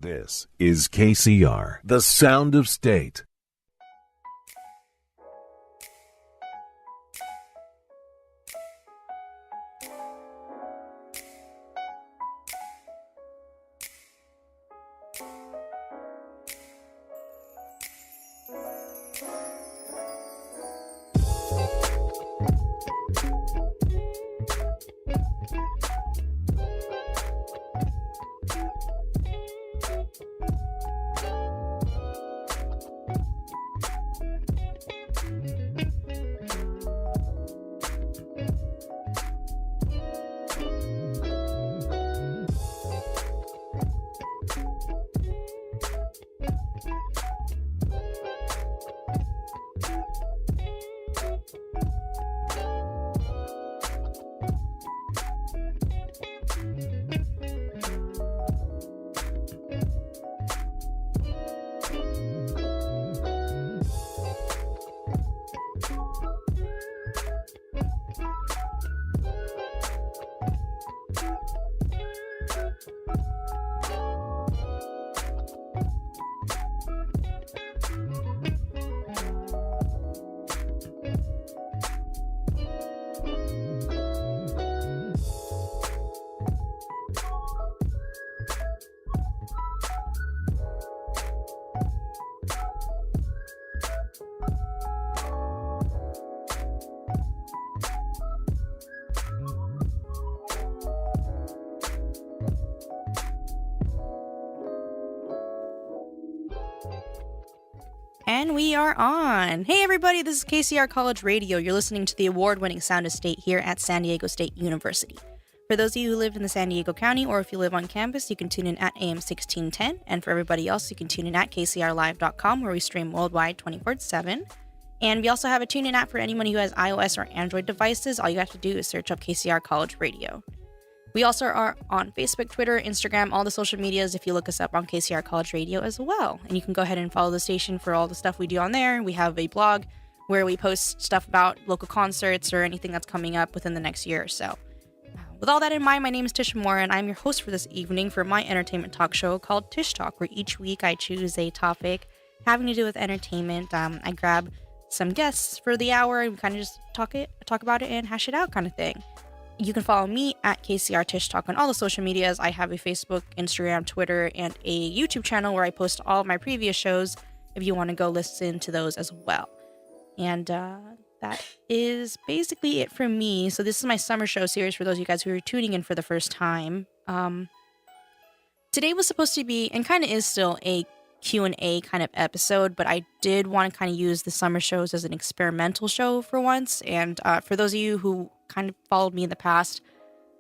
This is KCR, the sound of state. And we are on. Hey everybody, this is KCR College Radio. You're listening to the award-winning Sound of State here at San Diego State University. For those of you who live in the San Diego County, or if you live on campus, you can tune in at AM 1610. And for everybody else, you can tune in at kcrlive.com, where we stream worldwide 24/7. And we also have a tune-in app for anyone who has iOS or Android devices. All you have to do is search up KCR College Radio. We also are on Facebook, Twitter, Instagram, all the social medias if you look us up on KCR College Radio as well. And you can go ahead and follow the station for all the stuff we do on there. We have a blog where we post stuff about local concerts or anything that's coming up within the next year or so. With all that in mind, my name is Tish Moore, and I'm your host for this evening for my entertainment talk show called Tishtalk, where each week I choose a topic having to do with entertainment. I grab some guests for the hour and we kind of just talk about it and hash it out kind of thing. You can follow me at KCR Tishtalk on all the social medias. I have a Facebook, Instagram, Twitter, and a YouTube channel where I post all of my previous shows if you want to go listen to those as well. And that is basically it from me. So this is my summer show series for those of you guys who are tuning in for the first time. Today was supposed to be, and kind of is still, a Q&A kind of episode, but I did want to kind of use the summer shows as an experimental show for once. And for those of you who kind of followed me in the past,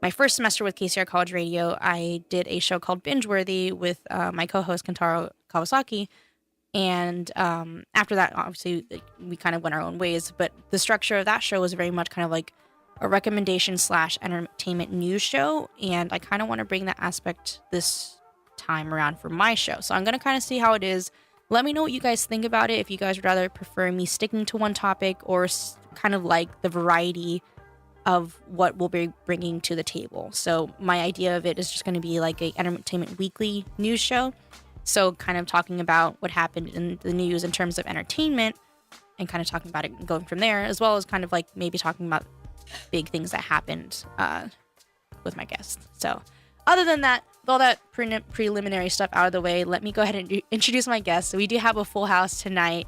my first semester with KCR College Radio, I did a show called Bingeworthy with my co-host Kentaro Kawasaki. And after that, obviously, we kind of went our own ways. But the structure of that show was very much kind of like a recommendation / entertainment news show. And I kind of want to bring that aspect this time around for my show. So I'm going to kind of see how it is. Let me know what you guys think about it. If you guys would rather prefer me sticking to one topic or kind of like the variety of what we'll be bringing to the table. So my idea of it is just going to be like a entertainment weekly news show. So kind of talking about what happened in the news in terms of entertainment and kind of talking about it and going from there, as well as kind of like maybe talking about big things that happened with my guests. So other than that, with all that preliminary stuff out of the way, let me go ahead and introduce my guests. So we do have a full house tonight.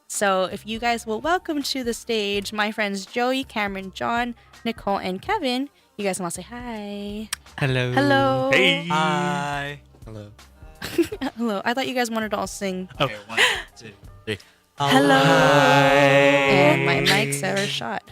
So if you guys will welcome to the stage my friends Joey, Cameron, John, Nicole, and Kevin. You guys want to say hi? Hello. Hello. Hey. Hi. Hello. Hello. I thought you guys wanted to all sing. Oh. Okay, 1, 2, 3. Hello. Hi. And my mics are shot.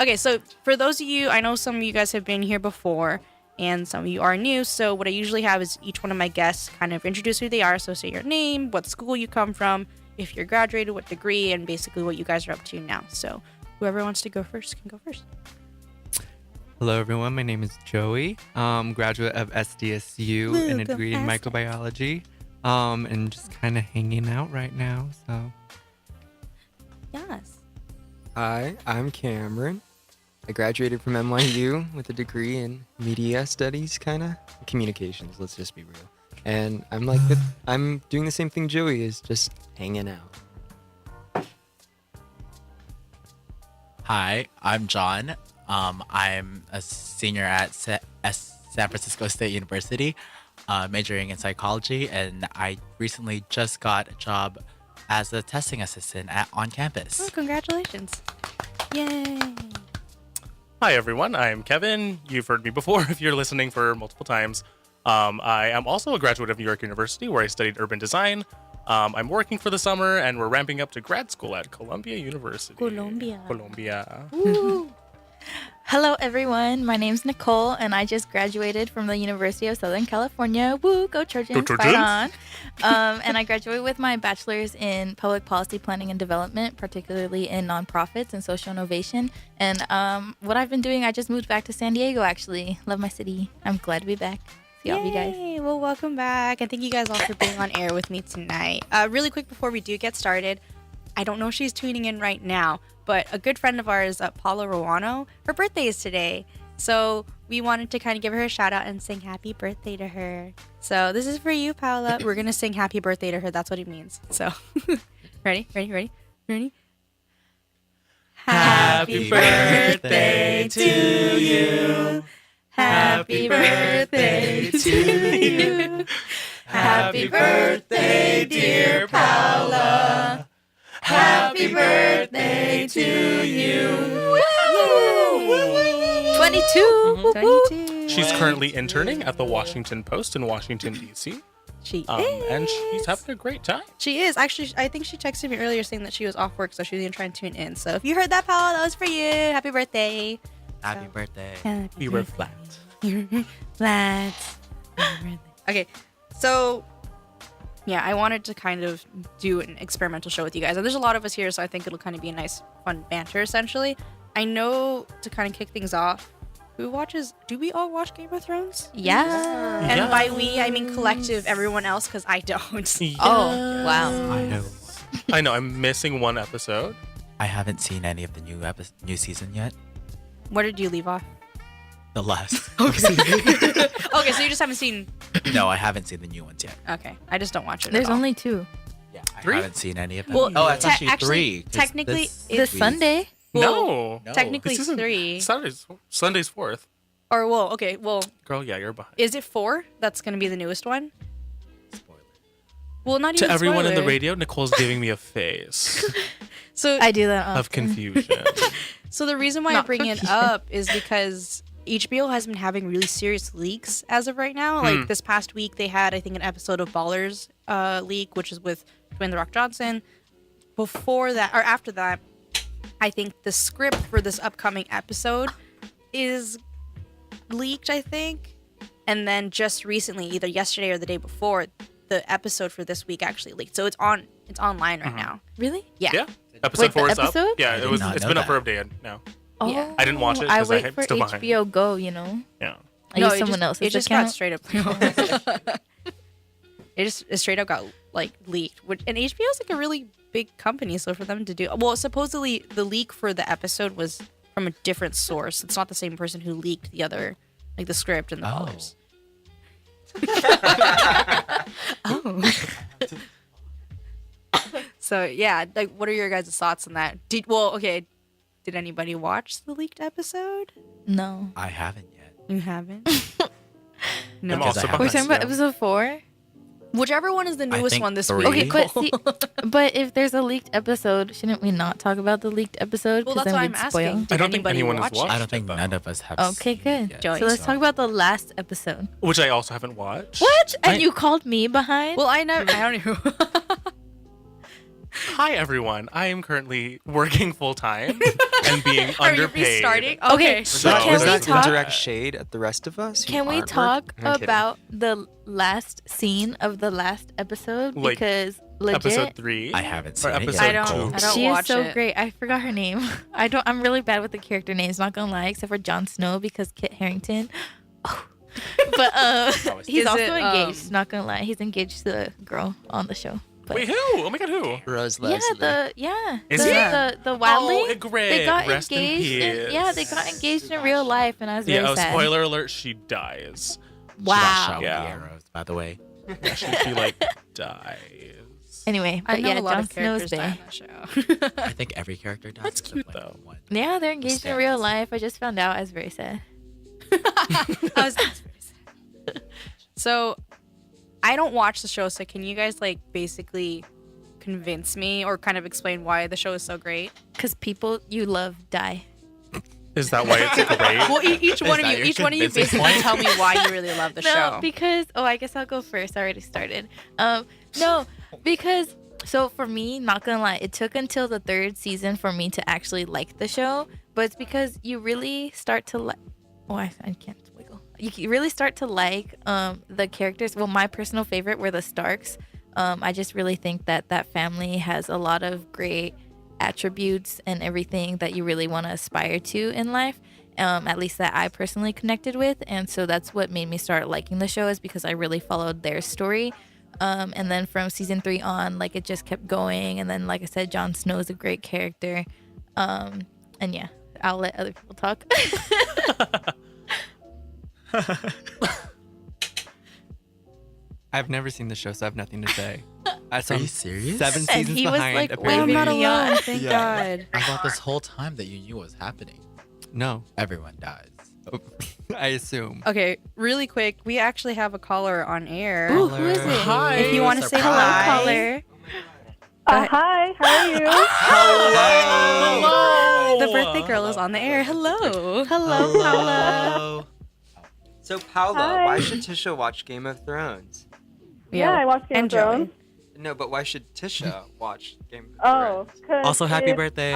Okay, so for those of you, I know some of you guys have been here before, and some of you are new. So what I usually have is each one of my guests kind of introduce who they are. So say your name, what school you come from, if you're graduated, what degree, and basically what you guys are up to now. So whoever wants to go first can go first. Hello, everyone. My name is Joey. Graduate of SDSU in a degree in microbiology. And just kind of hanging out right now. So. Yes. Hi, I'm Cameron. I graduated from NYU with a degree in media studies, kind of. Communications, let's just be real. And I'm doing the same thing Joey is, just hanging out. Hi, I'm John. I'm a senior at San Francisco State University, majoring in psychology, and I recently just got a job as a testing assistant on campus. Oh, congratulations. Yay. Hi, everyone. I'm Kevin. You've heard me before if you're listening for multiple times. I am also a graduate of New York University, where I studied urban design. I'm working for the summer, and we're ramping up to grad school at Columbia University. Columbia. Woo. Hello, everyone. My name's Nicole, and I just graduated from the University of Southern California. Woo, go Trojans, fight on. And I graduated with my bachelor's in public policy planning and development, particularly in nonprofits and social innovation. And what I've been doing, I just moved back to San Diego, actually. Love my city. I'm glad to be back. See all of you guys. Well, welcome back. And thank you guys all for being on air with me tonight. Really quick before we do get started, I don't know if she's tuning in right now, but a good friend of ours, Paola Ruano, her birthday is today. So we wanted to kind of give her a shout out and sing happy birthday to her. So this is for you, Paola. We're going to sing happy birthday to her. That's what it means. So ready? Happy birthday to you. Happy birthday to you. Happy birthday, dear Paola. Happy birthday to you. 22. 22. She's currently interning at the Washington Post in Washington, D.C. She is. And she's having a great time. She is. Actually, I think she texted me earlier saying that she was off work, so she was going to try and tune in. So if you heard that, Paola, that was for you. Happy birthday. Happy birthday. We were flat. Flat. Okay, so yeah, I wanted to kind of do an experimental show with you guys. And there's a lot of us here, so I think it'll kind of be a nice, fun banter, essentially. I know, to kind of kick things off, do we all watch Game of Thrones? Yeah. And by we, I mean collective, everyone else, because I don't. Oh, wow. I know. I'm missing one episode. I haven't seen any of the new season yet. Where did you leave off? The last. Okay. Okay, so you just haven't seen... No, I haven't seen the new ones yet. Okay, I just don't watch it There's at all. only 2. Yeah, I 3? haven't seen any of them. Well, oh, it's actually, actually 3. 'cause technically, This Sunday. Well, No. technically This isn't- 3. Sunday's 4th. Or, well, okay, well... Girl, yeah, you're behind. Is it 4? That's going to be the newest one? Spoiler. Well, not To even everyone in the spoiler. radio, Nicole's giving me a face So, I do that of often. confusion. so the reason why I Not bring it cookie. up is because HBO has been having really serious leaks as of right now. Like this past week, they had, I think, an episode of Ballers leak, which is with Dwayne The Rock Johnson. Before that, or after that, I think the script for this upcoming episode is leaked, I think. And then just recently, either yesterday or the day before, the episode for this week actually leaked. So it's online right now. Really? Yeah. Yeah. Episode Wait, the 4 is up. episode? Yeah, I did not it's know been up that. for a day now. Oh, Yeah. I didn't watch it I 'cause wait I'm for still behind. HBO Go, you know. Yeah. I use it someone just, else's It just account. got straight up. It straight up got like leaked. And HBO is like a really big company, so for them to do supposedly the leak for the episode was from a different source. It's not the same person who leaked the other, like the script and the Oh. colors. Oh. So yeah, like, what are your guys' thoughts on that? Did anybody watch the leaked episode? No. I haven't yet. You haven't? I'm No. also I haven't We're behind. talking about Yeah. episode 4? Whichever one is the I newest think one this 3. week. Okay, but see, but if there's a leaked episode, shouldn't we not talk about the leaked episode? Well, 'Cause that's then why I'm we'd spoil. asking. Did I don't think anybody anyone has watch it? watched I don't think though. none of us have Okay, seen good. it yet, Joey. So let's talk about the last episode. Which I also haven't watched. What? And I- you called me behind? Well, I don't know. Hi, everyone. I am currently working full-time and being Are you underpaid. restarting? Okay, Okay. so So can was we that talk? direct shade at the rest of us? who Can we aren't talk working? I'm kidding. about the last scene of the last episode? Like, Because legit, Episode 3? I haven't Or seen it episode yet. I don't. 2? I don't she watch is so it. great. I forgot her name. I'm really bad with the character names. Not gonna lie, except for Jon Snow because Kit Harington. Oh. But he's Is also it, engaged. Not gonna lie, he's engaged to the girl on the show. But Wait, who? Oh my god, who? Rose yeah, Leslie. Is the, he? the wildling. Oh, great. They got Rest in engaged. peace. Yeah, they got engaged in real life, and I was very Yeah, sad. spoiler alert, she dies. Wow. She got shot Yeah. with the arrows, by the way. She like dies. Anyway, I but know yeah, a lot Jon of characters Snow's die day. on that show. I think every character does. That's except, cute, though. One. Yeah, they're engaged in stands. real life. I just found out. I was very sad. I was very sad. So, I don't watch the show, so can you guys like basically convince me or kind of explain why the show is so great? Because people you love die. Is that why it's great? Well, each one of that you, your each one of you convincing basically point? tell me why you really love the No, show. because I guess I'll go first. I already started. No, because so for me, not gonna lie, it took until the 3rd season for me to actually like the show. But it's because you really start to like. Oh, I can't wiggle. You really start to like the characters. Well, my personal favorite were the Starks. I just really think that family has a lot of great attributes and everything that you really want to aspire to in life. At least that I personally connected with, and so that's what made me start liking the show, is because I really followed their story. And then from season 3 on, like, it just kept going. And then, like I said, Jon Snow is a great character. And yeah, I'll let other people talk. I've never seen the show, so I have nothing to say. Are you serious? 7 And seasons he was, behind. like, apparently. I'm not waving alone, thank Yeah. God. I thought this whole time that you knew what was happening. No, Everyone dies. I assume. Okay, really quick, we actually have a caller on air. Ooh, who is it? Hi. If you want to say Hello, hi, caller. Hi, how are you? Hello. the birthday girl is on the air. Hello. Hello, Paola. So Paola, Hi. why should Tisha watch Game of Thrones? Yeah, I watched Game and of Thrones. Joey. No, but why should Tisha watch Game of Oh, Thrones? 'cause Also, happy it- birthday.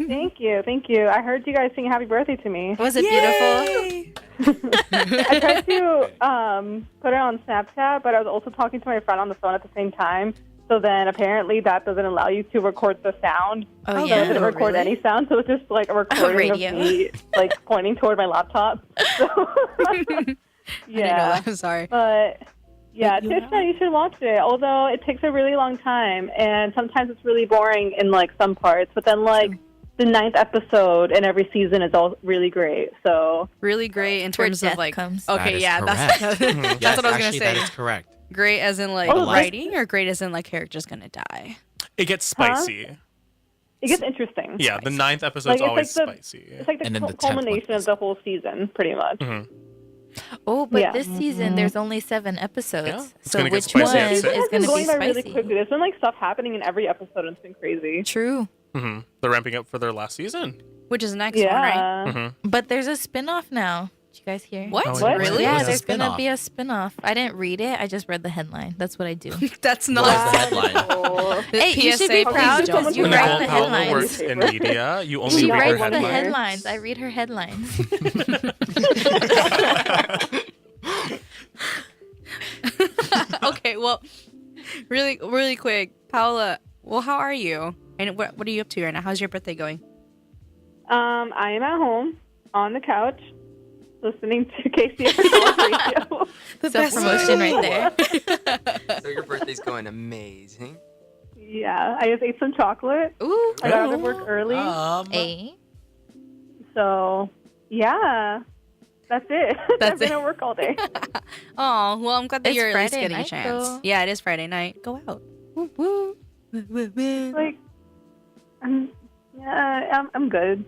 Thank you. I heard you guys sing happy birthday to me. Was it beautiful? I tried to put it on Snapchat, but I was also talking to my friend on the phone at the same time. So then apparently that doesn't allow you to record the sound. Oh, So yeah. I didn't record really? any sound, so it's just like a recording radio. of me like pointing toward my laptop. So, I didn't know yeah. that. I'm sorry. But yeah, But you Tisha, you should watch it. Although it takes a really long time, and sometimes it's really boring in like some parts. But then like the 9th episode in every season is all really great. So Really great in Where terms of death like. comes. That Okay, is yeah, correct. that's Yes, what I was gonna actually, say. that is correct. Great as in like Oh, what? writing, or great as in like characters gonna die. It gets spicy. it gets interesting. Yeah, the 9th episode's Like, always it's like spicy. It's like And the then the 10th one culmination of is- the whole season, pretty much. Mm-hmm. Oh, but Yeah. this season there's only 7 episodes. Yeah, it's So gonna get which spicy one at is six. It's going been to be going by really spicy? quickly. There's been like stuff happening in every episode, and it's been crazy. True. Mm-hmm. They're ramping up for their last season. Which is next one, right? Yeah. Mm-hmm. But there's a spin-off now. Did you guys hear? What? Oh, What? Really? Yeah, What's a there's going to spin-off? be a spin-off. I didn't read it. I just read the headline. That's what I do. That's not. What's the headline? Cool. Hey, you should be PSA, proud please don't because do you When that. write Nicole the Paola headlines. works in media, you only She read her writes the headlines. headlines. I read her headlines. Okay, well, really quick, Paola. Well, how are you? And what are you up to right now? How's your birthday going? I am at home on the couch listening to KCR radio. Self-promotion right there. So your birthday's going amazing. Yeah, I just ate some chocolate. Ooh. I got out of work early, A. so yeah, that's it. That's I've been it. at work all day. Oh, well, I'm glad that It's you're at least Friday getting a night, chance. though. Yeah, it is Friday night. Go out. Woo, woo. Woo, woo, woo. Like, I'm good.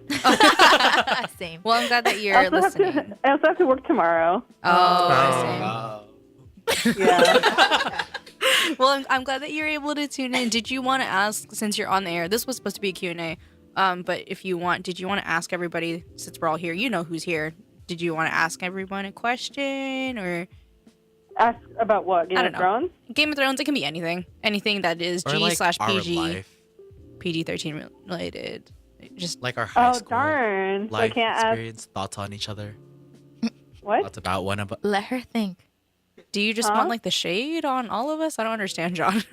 Same. Well, I'm glad that you're I listening. also have to work tomorrow. Oh, Yeah. well, I'm glad that you're able to tune in. Did you want to ask, since you're on the air, this was supposed to be a Q&A, but if you want, did you want to ask everybody, since we're all here, you know who's here, did you want to ask everyone a question, or Ask about what? Game I of don't know. Thrones? Game of Thrones? It can be anything. Anything that is Or like our G/PG, life, PG-13 related. Just like our high Oh school darn! So I life can't ask experience, thoughts on each other, what? thoughts about one about. Let her think. do you just Huh? want like the shade on all of us? I don't understand, John.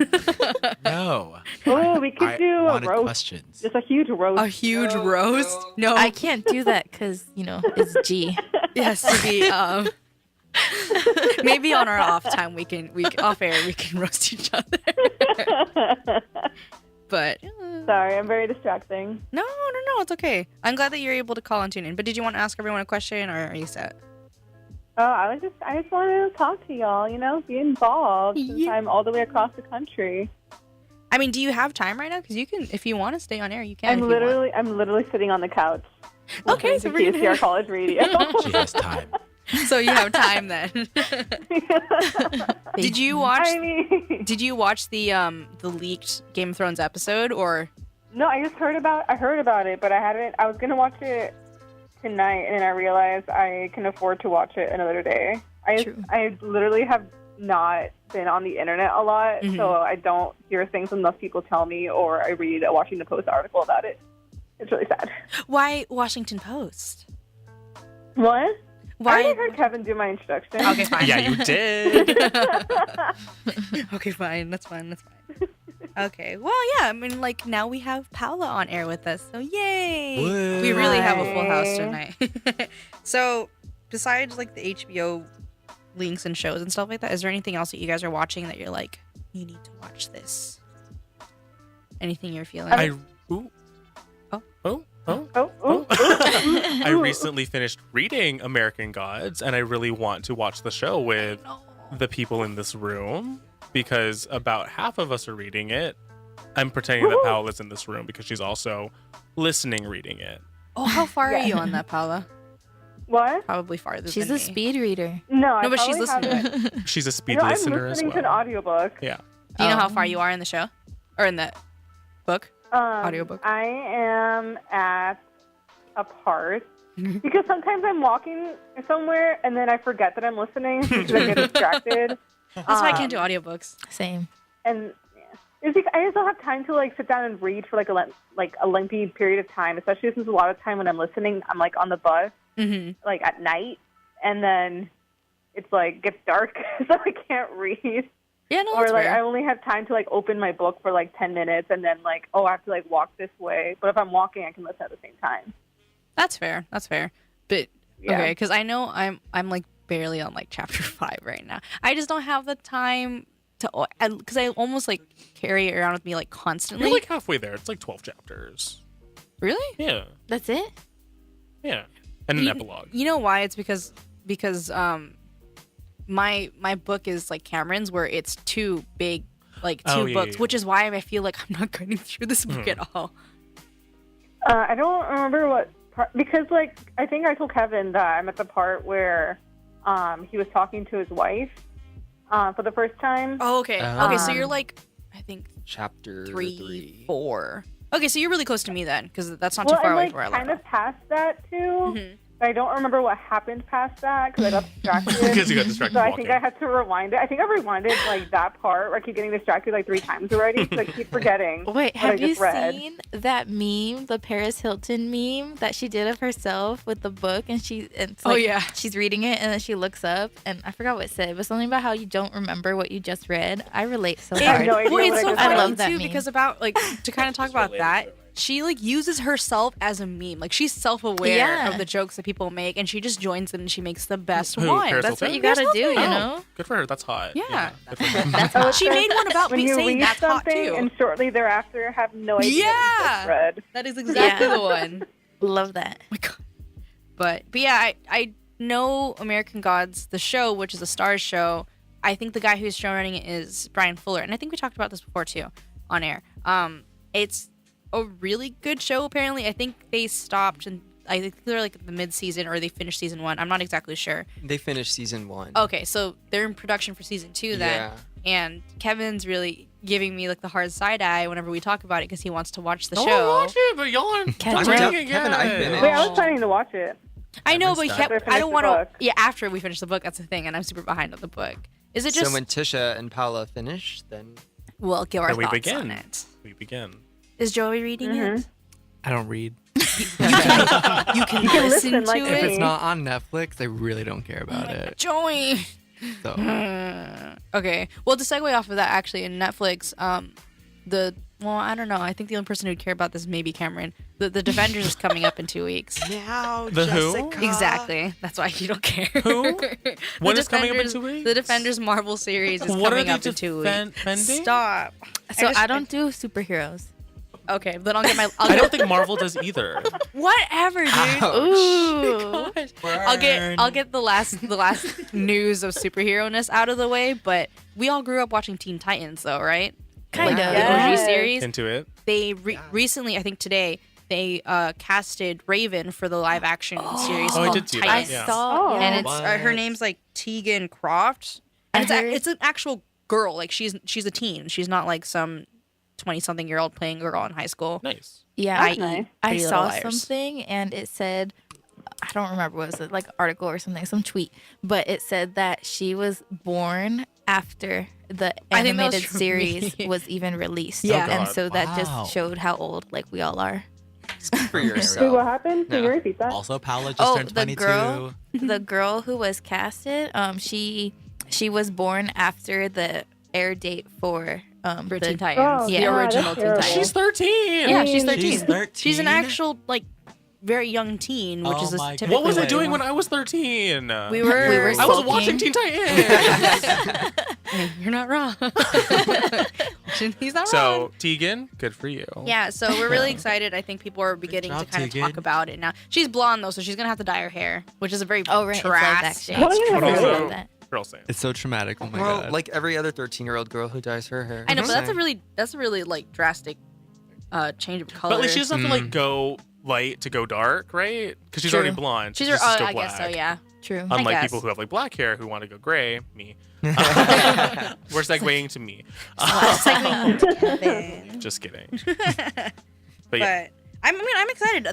No. Oh, we could I do a wanted roast. questions. Just a huge roast. A huge No, roast? No. I can't do that because, it's G. It has to be maybe on our off time we can off air we can roast each other. But Sorry, I'm very distracting. no, it's okay. I'm glad that you're able to call and tune in. But did you want to ask everyone a question, or are you set? Oh, I just wanted to talk to y'all. Be involved since I'm all the way across the country. I mean, do you have time right now? Because you can, if you want to stay on air, you can. I'm literally sitting on the couch. Okay, so we're gonna College Radio. She has time. So you have time then. Did you watch? Did you watch the leaked Game of Thrones episode or? No, I heard about it, but I hadn't. I was gonna watch it tonight, and then I realized I can afford to watch it another day. I literally have not been on the internet a lot, so I don't hear things unless people tell me or I read a Washington Post article about it. It's really sad. Why Washington Post? What? Why? I heard Kevin do my introduction. Okay, fine. Yeah, you did. Okay, fine. That's fine. Okay. Well, yeah. I mean, like, now we have Paola on air with us, so yay! Woo. We really have a full house tonight. So, besides like the HBO links and shows and stuff like that, is there anything else that you guys are watching that you're like, you need to watch this? Anything you're feeling? I recently finished reading American Gods, and I really want to watch the show with the people in this room because about half of us are reading it. I'm pretending that Paola's in this room because she's also listening, reading it. Oh, how far are you on that, Paola? What? Probably farther She's than a me. speed reader. No, but she's listening. She's a speed listener as well. I'm listening to an audiobook. Yeah. Do you know how far you are in the show? Or in the book? Audiobook? I am at a part because sometimes I'm walking somewhere and then I forget that I'm listening because I get distracted. That's why I can't do audiobooks. Same. And it's like, I just don't have time to sit down and read for a lengthy period of time, especially since a lot of time when I'm listening, I'm on the bus, at night, and then it's gets dark, so I can't read. Yeah, no, or that's fair. I only have time to open my book for 10 minutes, and then I have to walk this way. But if I'm walking, I can listen at the same time. That's fair. But Yeah. okay, because I know I'm barely on chapter 5 right now. I just don't have the time to, because I almost carry it around with me constantly. You're halfway there. It's 12 chapters. Really? Yeah. That's it? Yeah. And an epilogue. You know why? It's because my book is Cameron's, where it's two big two books, which is why I feel I'm not getting through this book at all. I don't remember what part, because I think I told Kevin that I'm at the part where he was talking to his wife for the first time. Oh, okay. Okay, so you're I think chapter 3, 4. Okay, so you're really close to me then, because that's not too far away from where I live. kind of past that too. But I don't remember what happened past that because I got distracted. Because you got distracted. So I walking. think I had to rewind it. I think I rewinded that part where I keep getting distracted 3 times already because I keep forgetting. Wait, what I have you just read. seen that meme, the Paris Hilton meme that she did of herself with the book, and she's reading it and then she looks up and I forgot what it said. It was something about how you don't remember what you just read. I relate so hard. I have no idea Well, what it's so I just funny read. love that too meme. because about to kind of talk about that. She uses herself as a meme. She's self-aware of the jokes that people make, and she just joins them and she makes the best Who, one. Paris That's what Hilton? you gotta do, you Oh, know? good for her. That's hot. Yeah. Good for her. That's hot. She made one about when me you saying read that's hot something too. and shortly thereafter have no idea what you just read. That is exactly Yeah. the one. Love that. Oh my God. But yeah, I know American Gods, the show, which is a Starz show. I think the guy who's showrunning it is Brian Fuller, and I think we talked about this before too, on air. It's a really good show. Apparently, I think they stopped, and I think they're the mid-season or they finished season 1. I'm not exactly sure. They finished season 1. Okay, so they're in production for season 2 then. Yeah. And Kevin's really giving me the hard side eye whenever we talk about it because he wants to watch the I show. want to watch it, but y'all aren't Catch reading up. it Kevin, yet. I finished. Wait, I was planning to watch it. I know, Kevin's but done. I don't want to. book. Yeah, after we finish the book, that's the thing, and I'm super behind on the book. Is it just? So when Tisha and Paola finish, then We'll give our Then we thoughts begin. on it. We begin. Is Joey reading it? I don't read. You can listen listen to like it. If it's not on Netflix, I really don't care about it. Joey. So Okay. Well, to segue off of that, actually, in Netflix, I don't know. I think the only person who'd care about this may be Cameron. The Defenders is coming up in 2 weeks. now The who? Jessica. Exactly. That's why you don't care. Who? When The is coming up in Defenders- 2 weeks? The Defenders Marvel series is What are coming they up in 2 weeks. defending? Stop. So I don't do superheroes. Okay, then I'll get my. I don't think Marvel does either. Whatever, dude. Ooh. Gosh. I'll get the last news of superhero-ness out of the way. But we all grew up watching Teen Titans, though, right? Kind of. The Yes. OG series. Into it. They recently, I think today, they casted Raven for the live action series. Oh, I called did see that, Titans. yeah. I saw. Oh. And it's What? her name's like Tegan Croft. And it's an actual girl. Like she's a teen. She's not like some 20-something-year-old playing girl in high school. Nice. Yeah, That's nice. I Pretty Little saw Liars. something and it said, I don't remember what it was, like article or something, some tweet, but it said that she was born after the I think that was animated from series me. was even released. Yeah. And God. so that Wow. just showed how old like we all are. For Wait, what yourself. happened? Can you repeat that? Also, Paola just Oh, turned the 22. girl, the girl who was casted, she was born after the air date for For the Teen Titans. Oh, the yeah, original that's Teen Titans. terrible. She's 13. Yeah, she's 13. She's 13? She's an actual like very young teen, which Oh is a my typically What was I what doing when I was 13? we were I was sulking. watching Teen Titans. Hey, you're not wrong. He's not wrong. So, Tegan, good for you. Yeah, so we're really excited. I think people are beginning job, to kind of Tegan. talk about it now. She's blonde though, so she's gonna have to dye her hair, which is a very Oh, right, it's live drastic. action. What do you But mean? also, that. girl saying. It's so traumatic. Oh my Well, god. like every other 13-year-old girl who dyes her hair. I know, but that's a Same. really like drastic change of color. But like, she doesn't have to like go light to go dark, right? Because she's True. already blonde. She's She's her, still I black. guess so, yeah. True. I Unlike guess. people who have like black hair who want to go gray, me. We're segueing to me. Just kidding. But yeah, But I'm excited.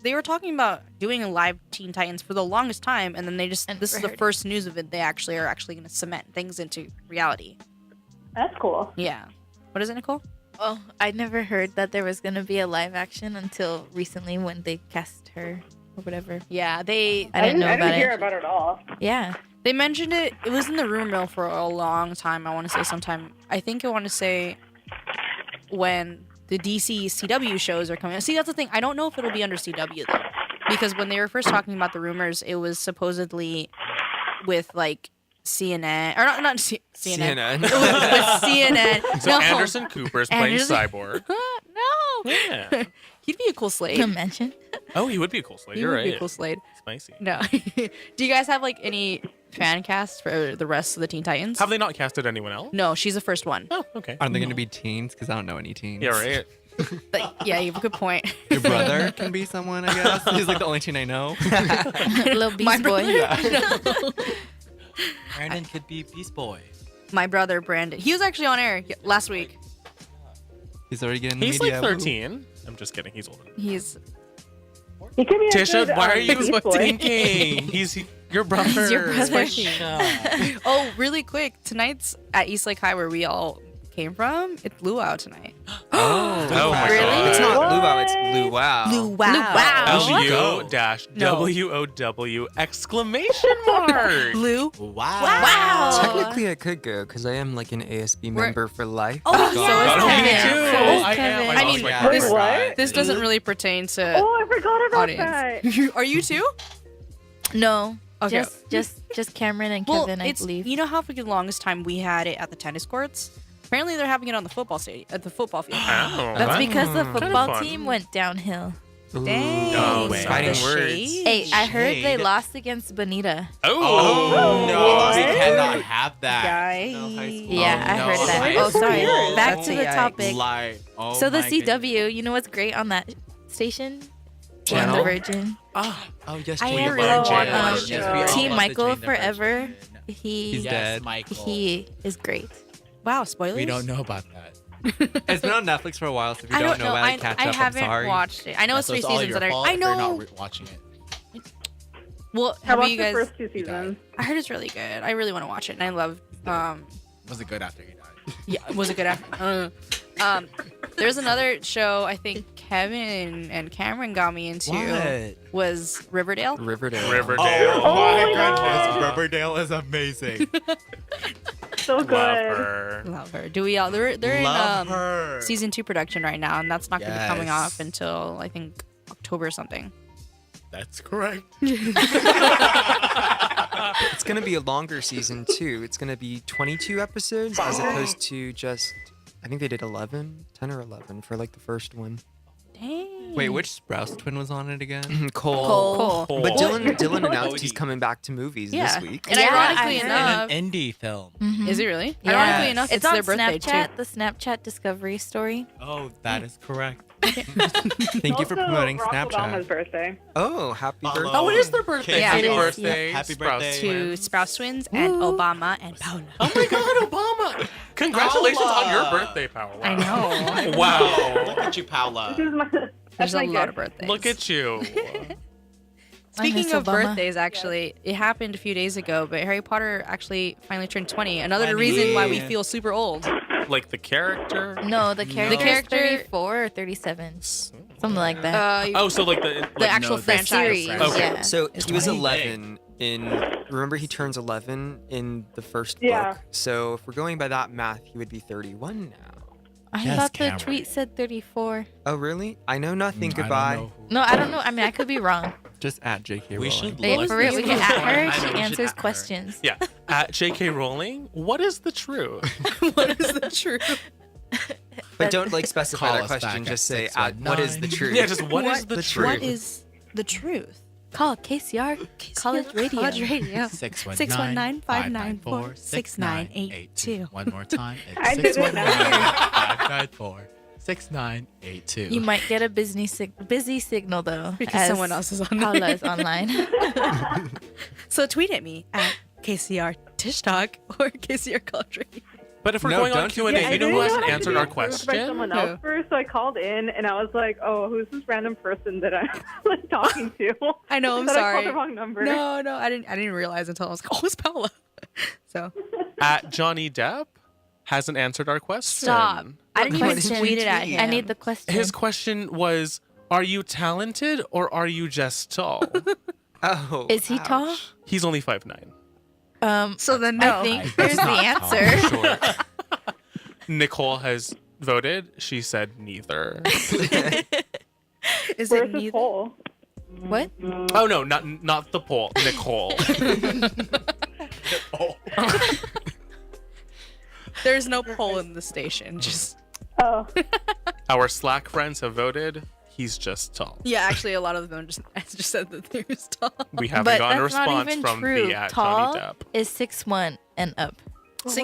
They were talking about doing a live Teen Titans for the longest time, and then this is the heard. first news of it. They actually are going to cement things into reality. That's cool. Yeah. What is it, Nicole? Oh, I never heard that there was gonna be a live action until recently when they cast her or whatever. Yeah, I didn't know I about didn't hear it. about it at all. Yeah. they mentioned it. It was in the rumor mill for a long time. I want to say sometime. I want to say when the DC CW shows are coming. See, that's the thing. I don't know if it'll be under CW though, because when they were first talking about the rumors, it was supposedly with like CNN or not CNN. CNN. It was with CNN. so No. Anderson Cooper's playing Anderson- Cyborg. No. Yeah. He'd be a cool Slade. To mention. Oh, he would be a cool Slade. He You're would be a right. cool Slade. Spicy. No. Do you guys have like any fan casts for the rest of the Teen Titans? Have they not casted anyone else? No, she's the first one. Oh, okay. Aren't they going to be teens? Because I don't know any teens. Yeah, right. But, yeah, you have a good point. Your brother can be someone, I guess. He's like the only teen I know. Little Beast Boy. Brandon could be Beast Boy. My brother Brandon. He was actually on air last week. He's already getting the He's media. like 13. I'm just kidding. He's older. He's He could be a Tisha, good, why are you Beast Boy. thinking? He's your brother. He's your brother. Tisha. Oh, really quick. Tonight's at Eastlake High where we all came from. It's luau tonight. Oh, Oh my Really? god. It's not What? luau, it's luau. Luau. L-U-dash No. W-O-W exclamation mark. Lou. Wow. Wow. Technically, I could go because I am like an ASB member for life. Oh, So yeah. is Oh, me Kevin. too. So is I am. Kevin. I I lost mean, my Wait, first what? guy. This doesn't really pertain to Oh, I forgot about audience. that. Are you too? No. Okay. Just Cameron and Well, Kevin, I it's believe. you know how for the longest time we had it at the tennis courts. Apparently, they're having it on the football stadium at the football field. Oh, That's because the Kinda football fun. team went downhill. Ooh. Dang. No way. Fighting The words. shade. Hey, I heard they Shade. lost against Bonita. Oh, no, we What? cannot have that. Guys. Yeah, I no. heard that. Why Oh, is sorry. weird? Back That's to a the yikes. topic. Lie. Oh So the my CW, goodness. you know what's great on that station? Channel? The Virgin. Oh yes, I Jane really the Virgin. want to watch Yes, it. we all Team love the Michael Jane the forever. Virgin. He's Yes, dead. Michael. He is great. Wow, spoilers. We don't know about that. It's been on Netflix for a while, so if you I don't don't know know. about it, catch I up. haven't I'm sorry. watched it. I know it's So 3 all seasons your that are. fault I for know. not watching it. Well, I have watched you the guys? first 2 seasons. I heard it's really good. I really want to watch it, and I love. Was it good after he died? Yeah, was it good after? There's another show I think Kevin and Cameron got me into. Was Riverdale. Riverdale. Riverdale. Oh my God. Riverdale is amazing. So Love good. her. Love her. Do we all? They're in Love her. season 2 production right now, and that's not going to be coming Yes. off until I think October or something. That's correct. It's going to be a longer season, too. It's going to be 22 episodes as opposed to just I think they did 10 or 11 for like the first one. Dang. Wait, which Sprouse twin was on it again? Cole. Cole. But Dylan announced he's coming back to movies Yeah. this week. And Yeah, ironically I heard. enough, An indie film. is it really? Yeah. Ironically enough, it's on their birthday Snapchat, too. the Snapchat Discovery story. Oh, that is correct. Thank you for Also promoting Barack Obama's Snapchat. birthday. Oh, happy birthday. Oh, it is their birthday. Yeah, Happy it is, birthday. yeah. Happy Sprouse birthday. To twins. Sprouse twins and Woo. Obama and Paola. Oh my God, Obama! Congratulations Paola. on your birthday, Paola. I know. Wow. Look at you, Paola. This is my, There's that's a my lot gift. of birthdays. Look at you. Speaking miss of Obama. birthdays, actually, it happened a few days ago, but Harry Potter actually finally turned 20. Another 20. reason why we feel super old. Like the character. No, the character. The character- 34 or 37, something like that. Oh, so like the The actual the franchise. series. Okay. Yeah. So It's he was 20. 11 in. Remember, he turns 11 in the first Yeah. book. So if we're going by that math, he would be 31 now. I Yes, thought the Cameron. tweet said 34. Oh, really? I know nothing. I don't Goodbye. know who- No, I don't know. I mean, I could be wrong. Just at JK We Rowling. should Hey, look for real, we can this at up. her. I know, She we should answers at her. questions. Yeah. At J.K. Rowling, what is the truth? What is the truth? But don't like specify Call that us question. back Just at say, 619. what is the truth? Yeah, just what is the the truth? What is the truth? Call KCR College Radio. College Radio. 619-594-6982. One more time. I did it now. 619-594-6982. You might get a busy signal though, Because as someone else is on Paola there. is online. So tweet at me at KCR Tishtalk or KCR College Radio. But if we're No, going on don't Q&A, Yeah, you know I who didn't hasn't know I answered could our be approved by question? someone Who? else first, so I called in and I was like, "Oh, who's this random person that I'm like, talking to?" I know, I'm Thought I called sorry. the wrong number. No, I didn't realize until I was like, oh, it's Paola. So At Johnny Depp hasn't answered our question. stop. I didn't even question? tweet it at him. I need the question. His question was, are you talented or are you just tall? Oh. Is he tall? ouch. He's only 5'9". So then no. I think I- there's the not tall, answer. sure. Nicole has voted. She said neither. Is Where's it his neither? poll? What? Oh no, not the poll. Nicole. There's no poll in the station. Just Oh, Our Slack friends have voted. He's just tall. yeah, actually, a lot of them just said that they was tall. We haven't But gotten a that's not response even from true. the at Tall Johnny Depp. is 6'1" and up. Why is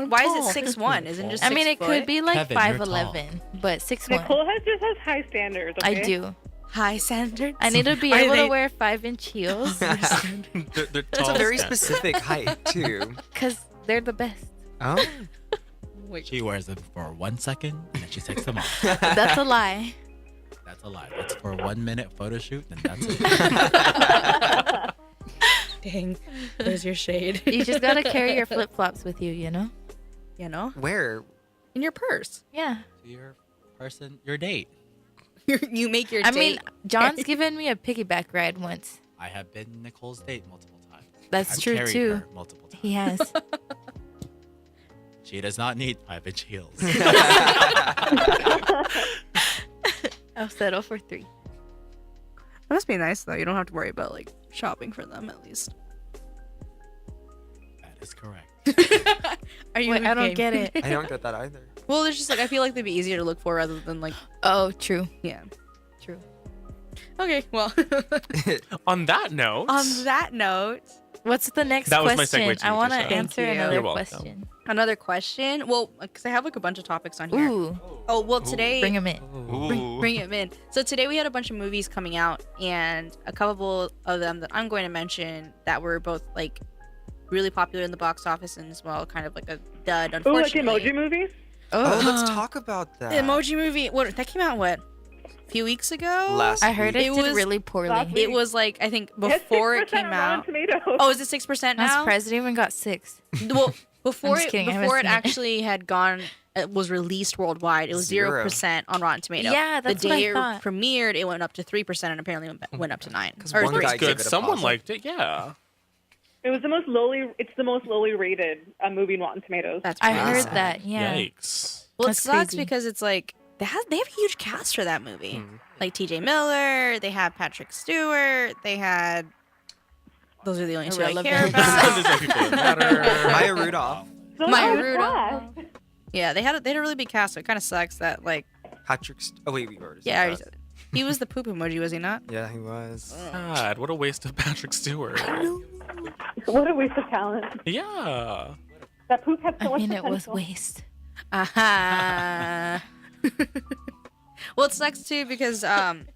it 6'1"? Isn't it just I mean, 6 it foot? could be like Kevin, you're 5'11", but 6'1". Nicole just has high standards. I Okay? do. high standards. I need to be Are able they- to wear 5-inch heels They're That's tall a very standards. specific height, too. because they're the best. Oh. She wears them for 1 second and then she takes them off. That's a lie. That's a lie. That's for 1 minute photo shoot and that's it. Dang, there's your shade. You just gotta carry your flip flops with you, you know? You know, Where? in your purse. Yeah. To your person, your date. You make your I date. mean, John's given me a piggyback ride once. I have been Nicole's date multiple times. That's I've true, carried too. her multiple times. He has. She does not need 5-inch heels. I'll settle for 3. That must be nice though. You don't have to worry about like shopping for them at least. That is correct. Are you? Wait, I don't get it. I don't get that either. Well, it's just like I feel like they'd be easier to look for rather than like Oh, true. yeah. True. Okay, well. On that note, On that note, What's the next That was my question? segue to I you, want to Trisha. answer Thank you. another You're welcome. question. another question. Well, because I have like a bunch of topics on here. Ooh, Oh well, today bring him in. bring him in. So today we had a bunch of movies coming out, and a couple of them that I'm going to mention that were both like really popular in the box office and as well kind of like a dud. Ooh, like Unfortunately, emoji movies? Oh, let's talk about that. the Emoji Movie. What that came out a few weeks ago. Last I heard week. it It did was- really poorly. last week. It was like I think It has before it 6% came Rotten out. Tomatoes. Oh, is it 6% I'm now? surprised it even got 6. Well, before just it kidding, I haven't before it seen it. actually had gone, it was released worldwide. It was 0% on Rotten Tomatoes. Yeah, that's the what I day it thought. premiered. It went up to 3% and apparently went up to 9. Or one 3. guy it's gave good. it a Someone positive. liked it. Yeah. It was the most lowly. It's the most lowly rated movie in Rotten Tomatoes. That's I pretty heard sad. that. Yeah. Yikes. Well, That's it sucks crazy. because it's like they have a huge cast for that movie. Like T.J. Miller, they had Patrick Stewart, they had. Those are the only two I care Irrelevant. about. There's no people that matter. Maya Rudolph. So Maya good Rudolph. class. Yeah, they had a really big cast, so it kind of sucks that like. Patrick. Oh wait, we already. Yeah, I said already said it. He was the poop emoji, was he not? Yeah, he was. God, what a waste of Patrick Stewart. What a waste of talent. Yeah. That poop had so much it was potential. waste. Aha. Well, it sucks too because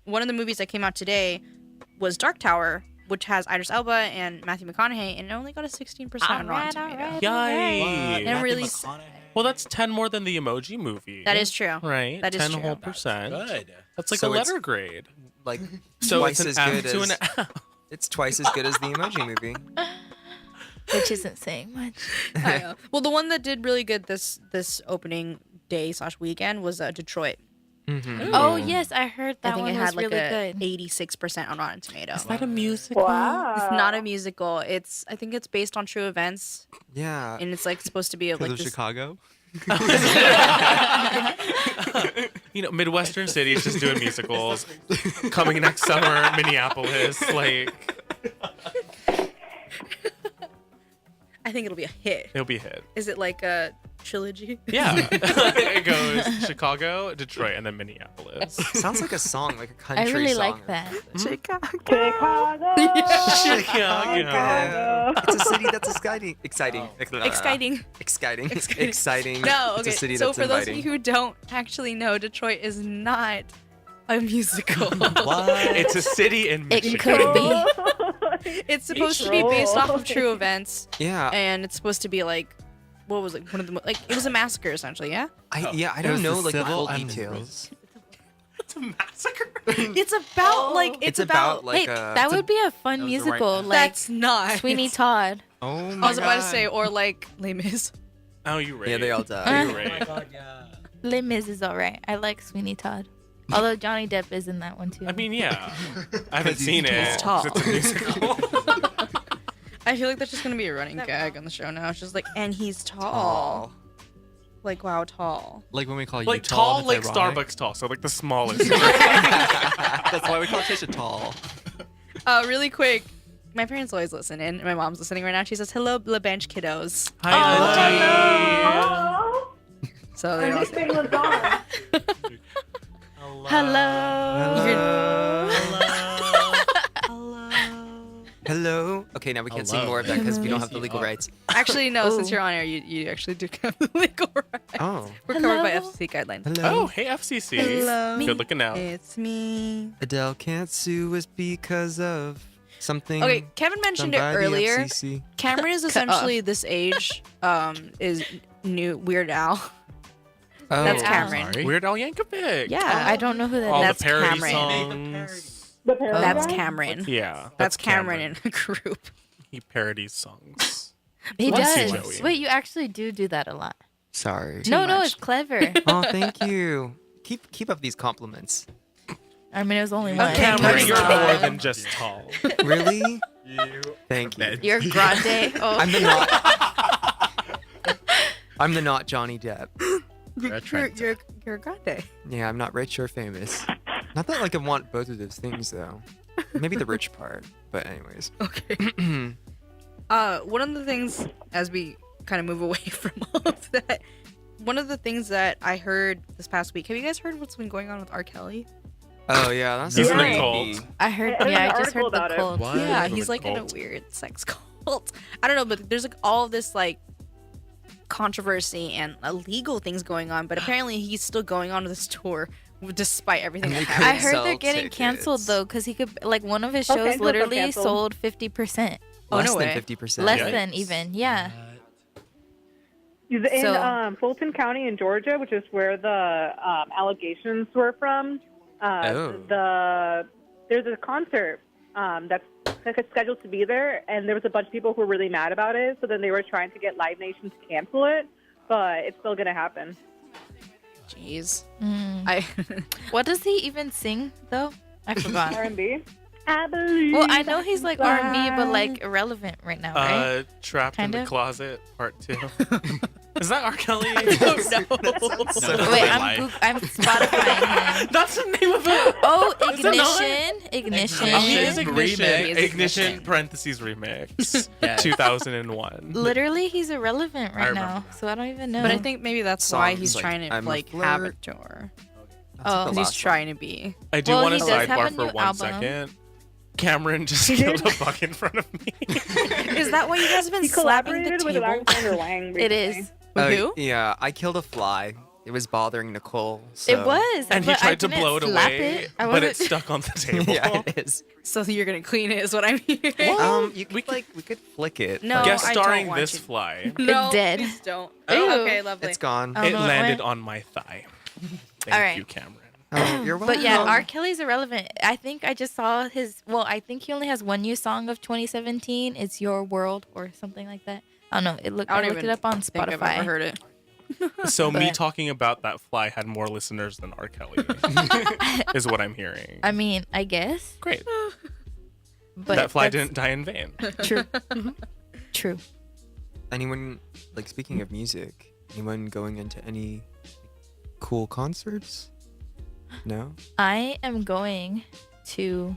one of the movies that came out today was Dark Tower, which has Idris Elba and Matthew McConaughey, and it only got a 16% on Rotten Tomatoes. Yikes. And really, Well, that's 10 more than the Emoji Movie. that is true. Right? That is 10 true. whole percent. Good. That's like So a it's- letter grade. Like So twice it's as an good F to as. an F. It's twice as good as the Emoji Movie. Which isn't saying much. I know. Well, the one that did really good this opening day / weekend was Detroit. Mm-hmm. Oh yes, I heard that I think one it was had like really a good. 86% on Rotten Tomatoes. Is that a musical? Wow. It's not a musical. I think it's based on true events, Yeah. and it's like supposed to be Because like of this. Chicago. You know, Midwestern cities just doing musicals. Coming next summer, Minneapolis. Like, I think it'll be a hit. it'll be a hit. Is it like a trilogy? Yeah. It goes Chicago, Detroit, and then Minneapolis. Sounds like a song, like a I country really song. like that. Chicago. Chicago. It's a city that's exciting. Exciting. Exciting. Exciting. Exciting. Exciting. No, It's okay. a city So that's for those of inviting. you who don't actually know, Detroit is not a musical. It's a city in It Michigan. could be. It's supposed to be based off of true events, Yeah. and it's supposed to be like, what was it? One of the like it was a massacre essentially. Yeah. I It don't was know the like the civil full unrest. details. It's a massacre. It's about like It's about like Wait, that would be a fun That was the right musical, answer. like that's not Sweeney Todd. Oh my I was about to God. say, or like Les Mis. Oh, you right. Yeah, they all die. You're right. Les Mis is alright. I like Sweeney Todd. Although Johnny Depp is in that one too. I mean, yeah. I haven't he's seen it. tall. It's a musical. I feel like that's just gonna be a running gag on the show now. It's just like, and he's tall. Like, wow, tall. Like when we call you Like tall, tall, like it's ironic. Starbucks tall. So like the smallest. That's why we call Tisha tall. Really quick. My parents always listen in. And my mom's listening right now. She says, "Hello, La Bench kiddos." Hi, Lindsay. So they This thing was gone. Hello. Hello. Okay, now we can't sing more of that because we don't have the legal rights. actually no. Since Oh. you're on air, you actually do have the legal rights. Oh. We're covered by Hello? FCC guidelines. Hello. Oh, hey FCC. Hello. Good looking out. It's me. Adele can't sue us because of something. Okay, Kevin mentioned it done by the earlier. FCC. Cameron is essentially this age. Is new Weird Al. Oh. That's Al. Cameron. Sorry. Weird Al Yankovic. Yeah. I don't know who that All is. That's the parody Cameron. songs. The parody That's guy? Cameron. Yeah. That's Cameron in a group. He parodies songs. He Bless you, does. Joey. Wait, you actually do that a lot. Sorry. No, much. it's clever. Oh, thank you. Keep up these compliments. I mean, it was only one. Cameron, Cameron's you're not. more than just tall. Really? Thank you. You're grande. Oh, I'm the not. I'm the not Johnny Depp. You're a trend. You're a grande. Yeah, I'm not rich or famous. Not that like I want both of those things though. Maybe the rich part. But anyways. Okay. One of the things, as we kind of move away from all of that, one of the things that I heard this past week. Have you guys heard what's been going on with R. Kelly? Oh yeah, that's He's in a creepy. cult. I heard. I read Yeah, an I just article heard the about it. cult. What? Yeah, From he's a like in a cult. weird sex cult. I don't know, but there's like all this like controversy and illegal things going on. But apparently, he's still going on with this tour despite everything And that they happened. I heard they're sell getting canceled tickets. though, because he could like one of his Okay, shows so literally canceled. sold 50%, Oh, Less no than way. 50%. less Yikes. than even. Yeah. He's in So- Fulton County in Georgia, which is where the allegations were from. There's a concert that's scheduled to be there, and there was a bunch of people who were really mad about it. So then they were trying to get Live Nation to cancel it, but it's still going to happen. Jeez. Mm. I What does he even sing though? I forgot. R&B. I believe. Well, I know he's like R&B, but like irrelevant right now, right? Trapped Kind in the of? Closet, Part 2. Is that R. Kelly? No. Wait, I'm Spotifying him. That's the name of it. Oh, Is it not? Ignition. Oh, he is Ignition. Remix. He is Ignition, Ignition. parentheses remix. Yeah. 2001. Literally, he's irrelevant I right remember now, that. so I don't even know. But I think maybe that's why he's Songs trying to I'm a like have a flirt. tour. That's Oh. the Because he's last trying to be. I do Well, want he to does have sidebar a for new 1 album. second. Cameron just He killed did? a buck in front of me. Is that why you guys have been He slapping the collaborated with table? Alexander Wang. it recently. is. With who? Yeah, I killed a fly. It was bothering Nicole. So. It was. And he but I tried to didn't blow it slap away, it. I but wasn't- it's stuck on the table. Yeah, it is. So you're gonna clean it, is what I'm hearing. You could we could flick it. No, but Guest I don't starring want this you- fly. No, It's dead. please don't. Ew. Oh, okay, lovely. it's gone. Oh, It no, it landed went- on my thigh. Thank All right. you, Cameron. Oh, you're welcome. But yeah, R. Kelly's irrelevant. I think I just saw his. Well, I think he only has one new song of 2017. It's Your World or something like that. I don't know. I I don't looked even it up on think I've Spotify. ever heard it. So me But- talking about that fly had more listeners than R. Kelly, is what I'm hearing. I mean, I guess. Great. But That fly that's didn't die in vain. True. True. Anyone like speaking of music? Anyone going into any cool concerts? No. I am going to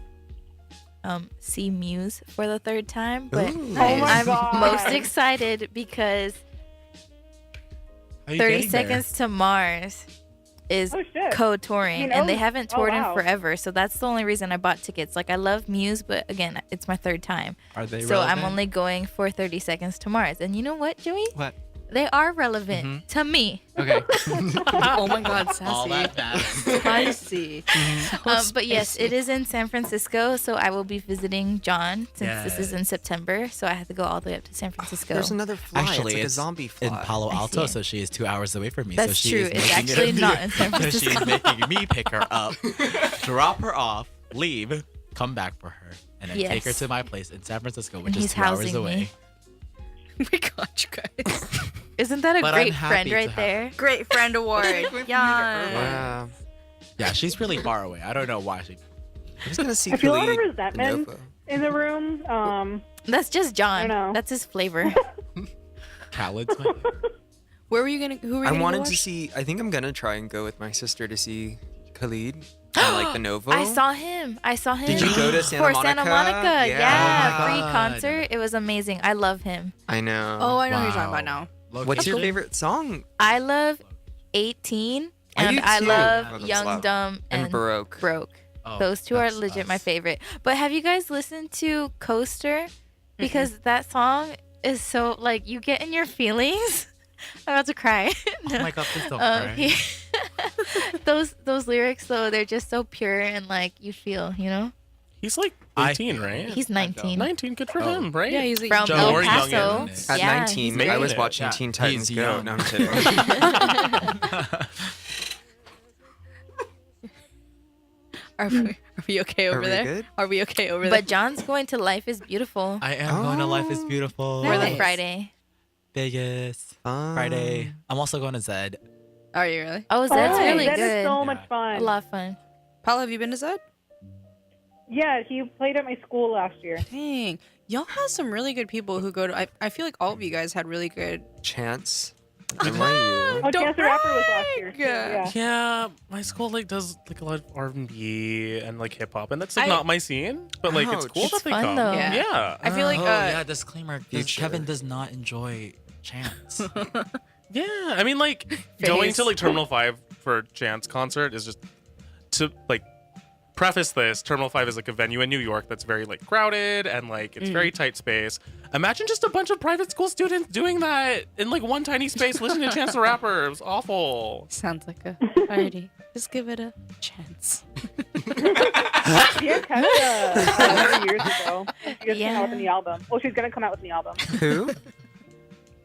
see Muse for the third time, but Ooh. Oh my I'm God. most excited because How are you 30 getting there? Seconds to Mars is Oh shit. co-touring You and they know? haven't Oh, toured wow. in forever, so that's the only reason I bought tickets. Like I love Muse, but again, it's my third time. Are they So I'm relevant? only going for 30 Seconds to Mars. And you know what, Joey? What? They are relevant Mhm. to me. Okay. Oh my God, All sassy. that matters. Spicy. But yes, it is in San Francisco, so I will be visiting John since this is in Yes. September. So I have to go all the way up to San Francisco. There's another fly. Actually, it's like a it's zombie fly. in Palo I Alto, see. so she is 2 hours away from me. That's so she true. Is It's making actually it not in San So Francisco. she's making me pick her up, drop her off, leave, come back for her, and then take her Yes. to my place in San Francisco, which And is he's 2 hours housing away. me. Oh my God, you guys. Isn't that a But I'm great happy friend to right have there? Great friend award. Yeah. Wow. Yeah, she's really far away. I don't know why she. I'm just gonna see. I feel a lot of Khalid resentment Nova. in the room. That's just John. I know. That's his flavor. Khaled's my Where were you gonna? Who were you I gonna wanted go to watch? see. I think I'm gonna try and go with my sister to see Khalid and like the Novo. I saw him. Did you go to Santa for Monica? Santa Monica? Yeah. Yeah, Oh my free God. concert. It was amazing. I love him. I know. Oh, I know who you're talking Wow. about now. What's your favorite song? I love 18 and do I too. love Oh, that's Young, loud. Dumb, And Baroque. Broke. Oh, Those two are that's legit my us. favorite. But have you guys listened to Coaster? Because that song is so like you get in your feelings. I'm about to cry. Oh my god, please don't Um, cry. he- those lyrics though, they're just so pure and like you feel, you know. He's like I 18, feel right? He's 19 19, good for Oh. him, right? Yeah, he's a from Joe, El or young Paso. in it. At Yeah, 19, he's Making I it. was watching Yeah, Teen he's Titans Go. young. No, I'm kidding. Are we okay over Are we there? good? Are we okay over there? But John's going to Life is Beautiful I am going to Life is Oh. Beautiful. for the Nice. Friday. Vegas. Fun. Friday. I'm also going to Zed. Are you really? Oh, that's Oh, really that good. is so Yeah. much A fun. lot of fun. Paula, have you been to Zed? Yeah, he played at my school last year. Dang, y'all have some really good people who go to. I feel like all of you guys had really good. Chance. I want you. Oh, Don't Chance the Rapper was last year. too, brag. Yeah. Yeah, my school like does like a lot of R&B and like hip hop, and that's like I- not my scene, but like it's Ouch. cool It's that they fun, come. though. Yeah. Yeah, I feel like yeah, disclaimer. Future. Kevin does not enjoy Chance. yeah. I mean, like going to Face. like Terminal 5 for Chance concert is just to like preface this. Terminal 5 is like a venue in New York that's very like crowded and like it's very tight space. Imagine just a bunch of private school students doing that in like one tiny space listening to Chance the Rapper. It was awful. Sounds like a party. Just give it a chance. She had Kesha years ago. She just came out with a Yeah. new album. Oh, she's gonna come out with a new album. Who?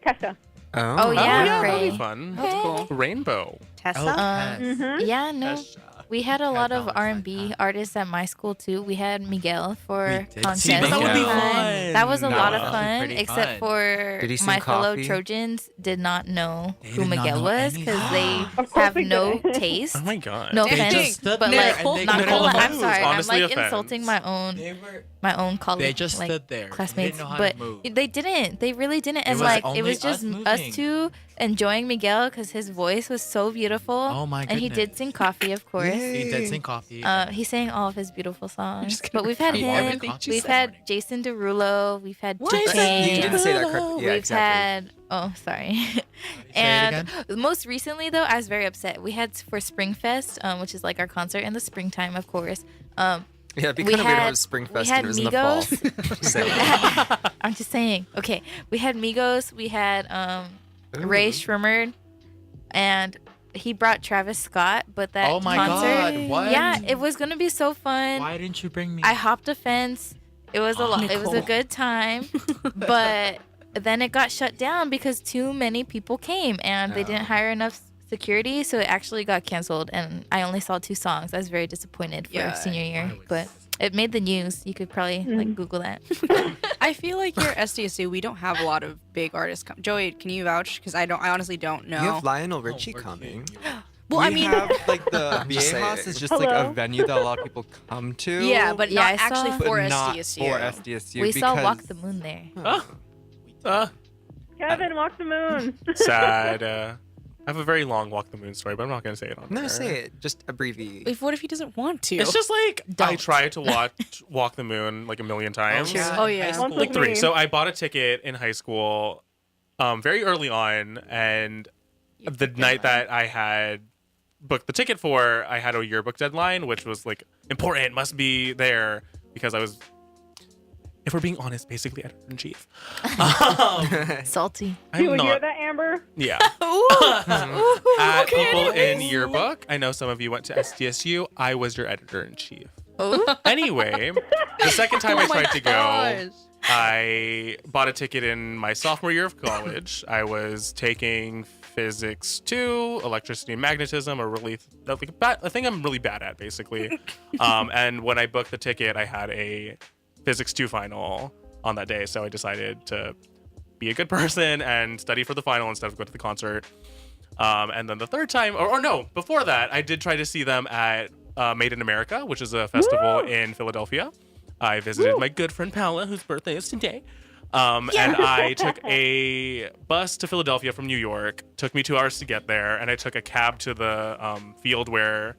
Kesha. Oh, Oh yeah, yeah, that'd Ray. be fun. That's cool. Rainbow. Tessa. Oh, Tess. Mm-hmm. Yeah, no. We had a lot of knowledge like R&B artists at my school too. We had Miguel for We did contest. see Miguel. That would be fun. That was a That lot would of be fun, pretty except fun. for Did he sing my fellow Coffee? Trojans did not know They who did not Miguel know was any- because they Of course have they no didn't. taste. Oh my god. No They offense, just stood but there like and they not couldn't gonna lie, I'm move. sorry, Honestly I'm like offense. insulting They were. my own colleagues. They just like, stood there. They classmates, didn't know how but to move. they didn't. They really didn't. And was like it only was just us us moving. two enjoying Miguel because his voice was so beautiful. Oh my And he did goodness. sing Coffee, of course. He did sing Coffee. He sang all of his beautiful songs. just But we've had I love him. everything she We've said. had Jason Derulo. We've had What? Japan. You didn't say that correctly. Yeah, We've exactly. had. Oh, sorry. Say it And again. most recently, though, I was very upset. We had for Springfest, which is like our concert in the springtime, of course. Yeah, it'd be We kind of weird if it had- was Spring we Fest had and it was in the fall. Migos. Just saying. I'm just saying. Okay, we had Migos. We had Ray Shrimmer, and he brought Travis Scott. But that Oh my concert, God, what? yeah, it was gonna be so fun. Why didn't you bring me? I hopped a fence. It was a lot. It was a Nicole. good time, but then it got shut down because too many people came and they didn't hire enough security, so it actually got canceled. And I only saw 2 songs. I was very disappointed for Yeah, senior year, I was- but it made the news. You could probably like Google that. I feel like here at SDSU we don't have a lot of big artists. Joey, can you vouch? Because I honestly don't know. You have Lionel Richie coming. Well, I mean, have, like the just Viejas saying. is just like Hello? a venue that a lot of people come to. yeah, but Yeah, not I saw- actually for but not SDSU. for SDSU. We saw because Walk the Moon there. Kevin, walk the moon. Sad. I have a very long Walk the Moon story, but I'm not going to say it on No, air. say it. Just abbreviate. If what if he doesn't want to? It's just like I Don't. tried to watch Walk the Moon like a million times. Oh, yeah. High school. Once Like with 3. me. So I bought a ticket in high school very early on, and the night that I had booked the ticket for, I had a yearbook deadline, which was like important, must be there, because I was, if we're being honest, basically editor-in-chief. Salty. I'm You would not. hear that, Amber? Yeah. Ooh, At okay, people in anyways. yearbook, I know some of you went to SDSU. I was your editor-in-chief. Oh. Anyway, the second time I Oh my tried to go, gosh. I bought a ticket in my sophomore year of college. I was taking physics 2, electricity and magnetism, a thing I'm really bad at, basically. And when I booked the ticket, I had a physics 2 final on that day, so I decided to be a good person and study for the final instead of go to the concert. And then the third time, or no, before that, I did try to see them at Made in America, which is a festival in Philadelphia. I visited my good friend Paola, whose birthday is today. And I took a bus to Philadelphia from New York. Took me 2 hours to get there, and I took a cab to the field where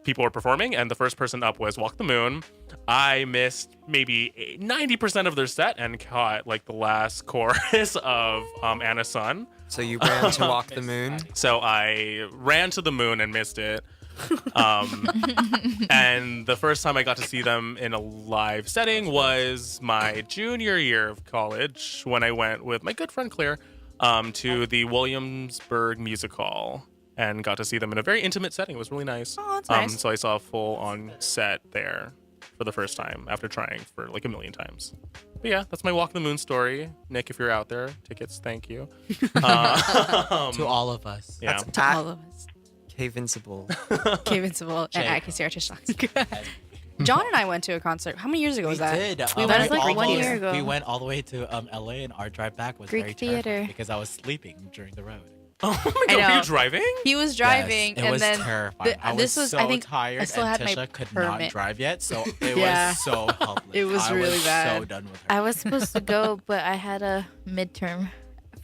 people were performing, and the first person up was Walk the Moon. I missed maybe 90% of their set and caught like the last chorus of Anna's Son. So you ran to Walk the Moon. So I ran to the moon and missed it. And the first time I got to see them in a live setting was my junior year of college, when I went with my good friend Claire to the Williamsburg Music Hall and got to see them in a very intimate setting. It was really nice. Oh, that's nice. So I saw a full on set there for the first time after trying for like a million times. But yeah, that's my Walk the Moon story. Nick, if you're out there, tickets, thank you. To all of us. Yeah. To all of us. K-Vincible. Okay, Invincible, and I can see our Tishtalk. John and I went to a concert. How many years ago was that? did. We went like all 1 the- year ago. We went all the way to LA, and our drive back was Greek very theater. terrifying because I was sleeping during the road. Oh my I god, were know. you driving? He was driving, Yes, it and was then terrifying. I was this was so I think tired, I still and had Tisha my could permit. not drive yet, so it Yeah. was so helpless. It was I really was bad. so done with her. I was supposed to go, but I had a midterm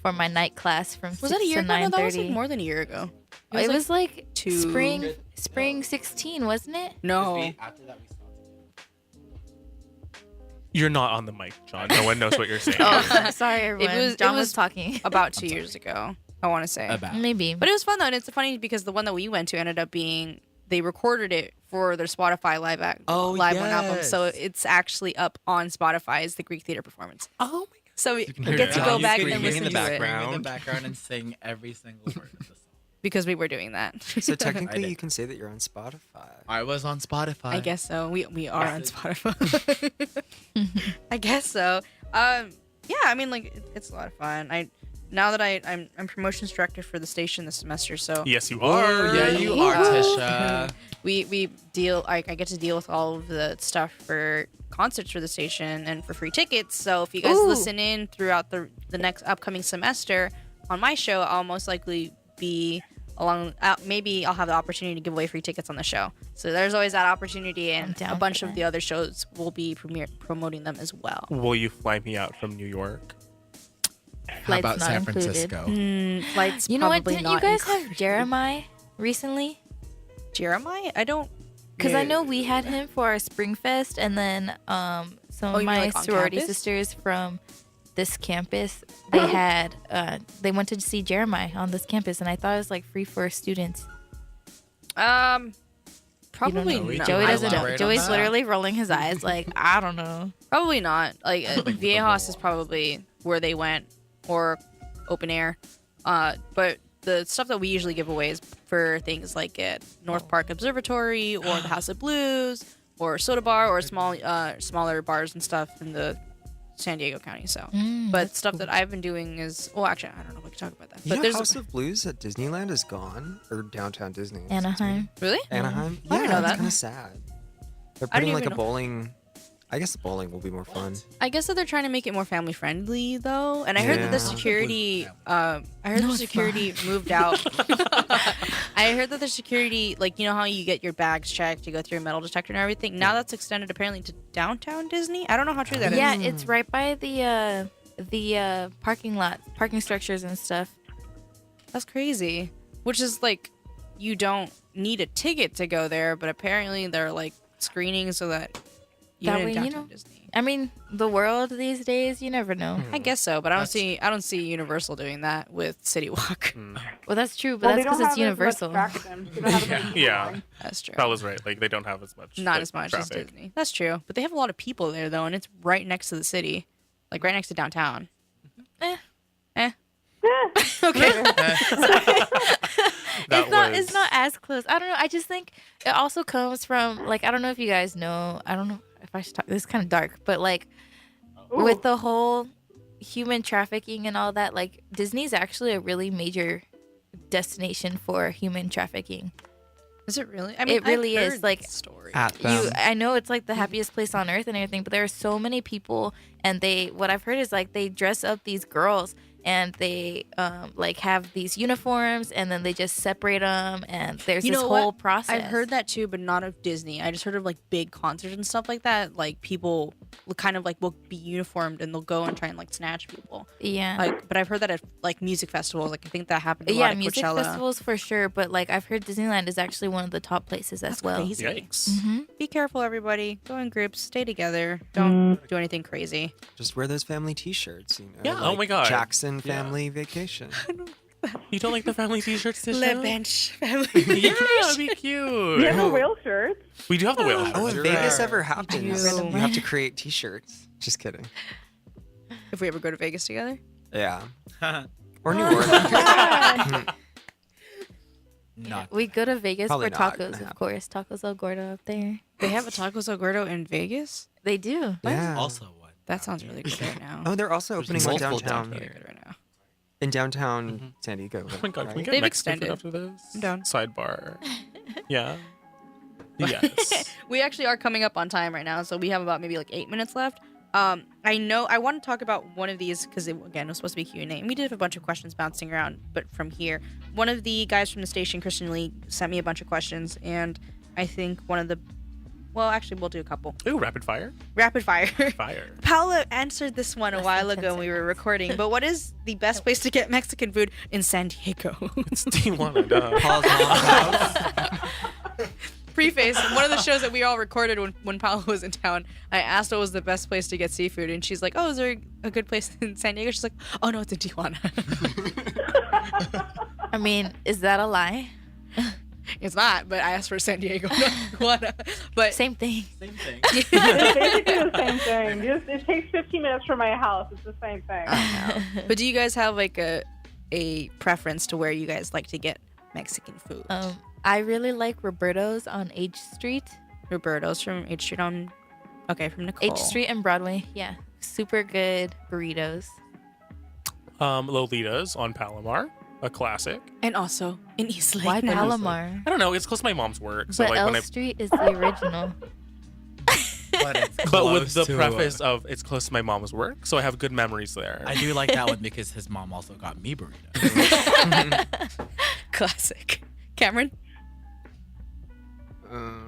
for my night class from Was 6 that a year to ago? No, that was 9:30. like more than a year ago. It was like two- spring 16, wasn't it? No. After that, we saw You're not on the mic, John. No one knows what you're saying. Oh, sorry, everyone. was- John it was was talking. about 2 years ago, I want to say. about. Maybe. But it was fun though, and it's funny because the one that we went to ended up being they recorded it for their Spotify live Oh, live one album, yes. so it's actually up on Spotify as the Greek theater performance. Oh my god. So we can hear get to it. go You back can and hear it listen in the to it background. in the background and sing every single word of the song. because we were doing that. So technically, did. you can say that you're on Spotify. I was on Spotify. I guess so. We are on Spotify. I guess so. Yeah, I mean, like it's a lot of fun. Now that I'm promotions director for the station this semester, so Yes, you Oh, are. yeah, you are, Tisha. we deal. I get to deal with all of the stuff for concerts for the station and for free tickets. So if you guys listen in throughout the next upcoming semester on my show, I'll most likely be along. Maybe I'll have the opportunity to give away free tickets on the show. So there's always that opportunity, and a bunch of the other shows will be promoting them as well. Will you fly me out from New York? How about San Francisco? Flights. You know what? probably Didn't you not guys have included. Jeremiah recently? Jeremiah? I don't. Because I know we had him for our Spring Fest, and then some of you mean, my like, on sorority campus? sisters from this campus, they had they went to see Jeremiah on this campus, and I thought it was like free for students. Probably know. not. Joey doesn't. Elaborate on Joey's that. literally rolling his eyes like, I don't know. Probably not. Like Viejas is probably where they went, or open air. But the stuff that we usually give away is for things like at North Park Observatory or the House of Blues or Soda Bar or smaller bars and stuff in the San Diego County. So, but stuff that I've been doing is actually I don't know if we can talk about that. You But know, House of Blues at Disneyland is gone, or downtown Disney. Anaheim. Really? Anaheim. I didn't know that's that. kind of sad. They're I didn't putting like a even know. bowling. I guess the bowling will be more fun. I guess that they're trying to make it more family friendly though, and I heard that the Yeah. security, moved out. I heard that the security, like you know how you get your bags checked, you go through a metal detector and everything. Now that's extended apparently to downtown Disney. I don't know how true that is. Yeah, it's right by the parking lot, parking structures and stuff. That's crazy. Which is like, you don't need a ticket to go there, but apparently they're like screening so that That in way, you downtown know. Disney. I mean, the world these days, you never know. I guess so, but I don't see Universal doing that with City Walk. Well, that's true, but Well, they that's don't because it's have as much Universal. traction. They don't have as much Yeah. going. That's true. Paola's right. Like they don't have as much. Not like, as much traffic. as Disney. That's true. But they have a lot of people there though, and it's right next to the city. Like right next to downtown. Eh. Okay. It's not as close. I don't know. I just think it also comes from like I don't know if you guys know. I don't know if I should talk. This is kind of dark, but like with the whole human trafficking and all that, like Disney's actually a really major destination for human trafficking. Is it really? It really I've is, heard like, story. I know it's like the happiest place on earth and everything, but there are so many people, and what I've heard is like they dress up these girls and they like have these uniforms and then they just separate them, and there's this whole process. I've heard that too, but not of Disney. I just heard of like big concerts and stuff like that. Like people will kind of like will be uniformed and they'll go and try and like snatch people. Yeah. Like, but I've heard that at like music festivals. Like I think that happened a lot at music Coachella. festivals for sure, but like I've heard Disneyland is actually one of the top places as well. Crazy. Yikes. Be careful, everybody. Go in groups. Stay together. Don't do anything crazy. Just wear those family T-shirts. You know, Yeah, oh like my God. Jackson family vacation. You don't like the family T-shirts, Tisha? Le bench family. Yeah, that'd be cute. You have the whale shirts. We do have the whale shirts. Oh, if you're Vegas right. ever happens, do. you have to create T-shirts. Just kidding. If we ever go to Vegas together. Yeah. Or New Orleans. Not We go to Vegas Probably for not tacos, gonna of happen. course. Tacos El Gordo up there. They have a Tacos El Gordo in Vegas. They do. Yeah. also one. That sounds really good right now. Oh, they're also opening one multiple downtown. Really good right now. In downtown San Diego. Oh my God, can we right? get They've Mexican extended. food after this? I'm down. Sidebar. Yeah. Yes. We actually are coming up on time right now, so we have about maybe like 8 minutes left. I know I want to talk about one of these because again, it was supposed to be Q&A. And we did have a bunch of questions bouncing around, but from here, one of the guys from the station, Christian Lee, sent me a bunch of questions, and I think one of the, well, actually, we'll do a couple. Ooh, rapid fire. Rapid fire. Fire. Paola answered this one a Less while than 10 ago when we were recording, but what is the best place to get Mexican food in San Diego? It's Tijuana, duh. Paul's mom's house. Preface, one of the shows that we all recorded when Paola was in town, I asked what was the best place to get seafood, and she's like, oh, is there a good place in San Diego? She's like, oh, no, it's in Tijuana. I mean, is that a lie? It's not, but I asked for San Diego, not Tijuana. But Same thing. Same thing. It's basically the same thing. It takes 15 minutes from my house. It's the same thing. but do you guys have like a preference to where you guys like to get Mexican food? I really like Roberto's on H Street. Roberto's from H Street from Nicole. H Street and Broadway. Yeah. Super good burritos. Lolita's on Palomar. a classic. And also in East Lake. Why now. Palomar? I don't know. It's close to my mom's work. So But like L when I, Street is the original. But it's but with close the to, preface of it's close to my mom's work, so I have good memories there. I do like that one because his mom also got me burritos. Classic. Cameron,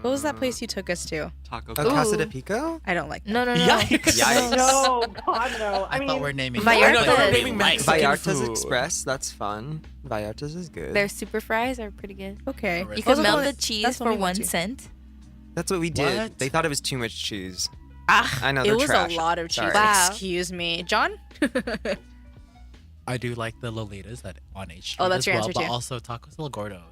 what was that place you took us to? Taco. Casa de Ooh. Pico? I don't like that. No. Yikes. Yikes. No, God, no. I thought we're naming. Vallarta's. I know, they were They naming Mexican Vallarta's food. Express, that's fun. Vallarta's is good. Their super fries are pretty good. Okay. You You Those can are melt one- the cheese that's what for we went 1 to. cent. That's what we did. What? They thought it was too much cheese. Ah, I know, it they're was trash. a lot of cheese. Sorry. Wow. Excuse me, John. I do like the Lolitas on H Street Oh, that's as your well, answer but too. also Tacos El Gordo,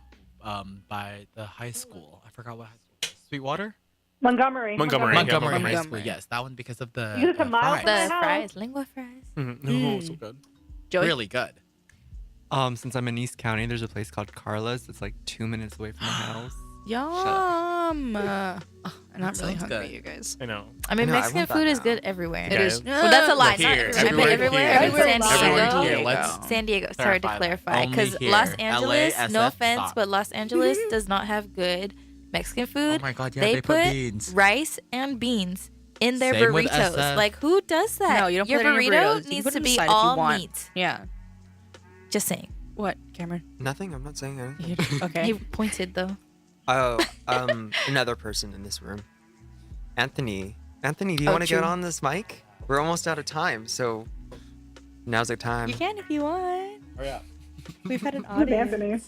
by the high school. I forgot what high school. it was. Sweetwater. Montgomery. Montgomery. Montgomery High Montgomery. School. Yes, that one because of the You get some miles fries. from my The house. fries, lingua fries. Oh, so good. Joey. Really good. Since I'm in East County, there's a place called Carla's. It's like 2 minutes away from my house. Yum. And I'm really sounds hungry, good. you guys. I know. I mean, I know, I Mexican want that food is now. good everywhere. It is. Well, that's a lie. Here, Not everywhere everywhere. here. Everywhere in San Everywhere Diego. here. Let's San Diego. Sorry to clarify, Only because here. Los Angeles. LA, No SF, offense, stop. but Los Angeles does not have good Mexican food. Oh my God, yeah, they they put put beans. rice and beans in their Same with burritos. SF. Like, who does that? No, you don't Your put it in your burrito burritos. You can needs put it to on the be side if you all want. meat. Yeah. Just saying. What, Cameron? Nothing, I'm not saying anything. Okay. He pointed though. Oh, another person in this room. Anthony. Anthony, do you Oh, want to get true. on this mic? We're almost out of time, so now's the time. You can if you want. Hurry up. We've had an Who's audience. Anthony?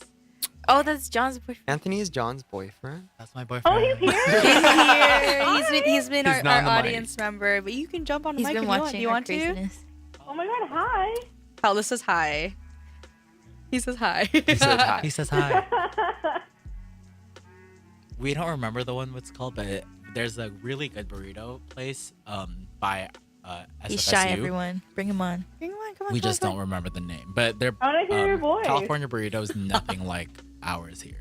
Oh, that's John's boyfriend. Anthony is John's boyfriend. That's my boyfriend. Oh, he's here. He's here. He's been He's our, not on the mic. audience member, but you can jump on the He's mic been if you want. watching Do you our want to? craziness. Oh my God, hi. Paola says hi. He says hi. He said hi. He says hi. We don't remember the one what's called, but there's a really good burrito place by He's SFSU. shy, everyone. Bring him on. Come on, come on. We come on, just come don't on. remember the name, but they're I want to hear your voice. California burrito is nothing like ours here.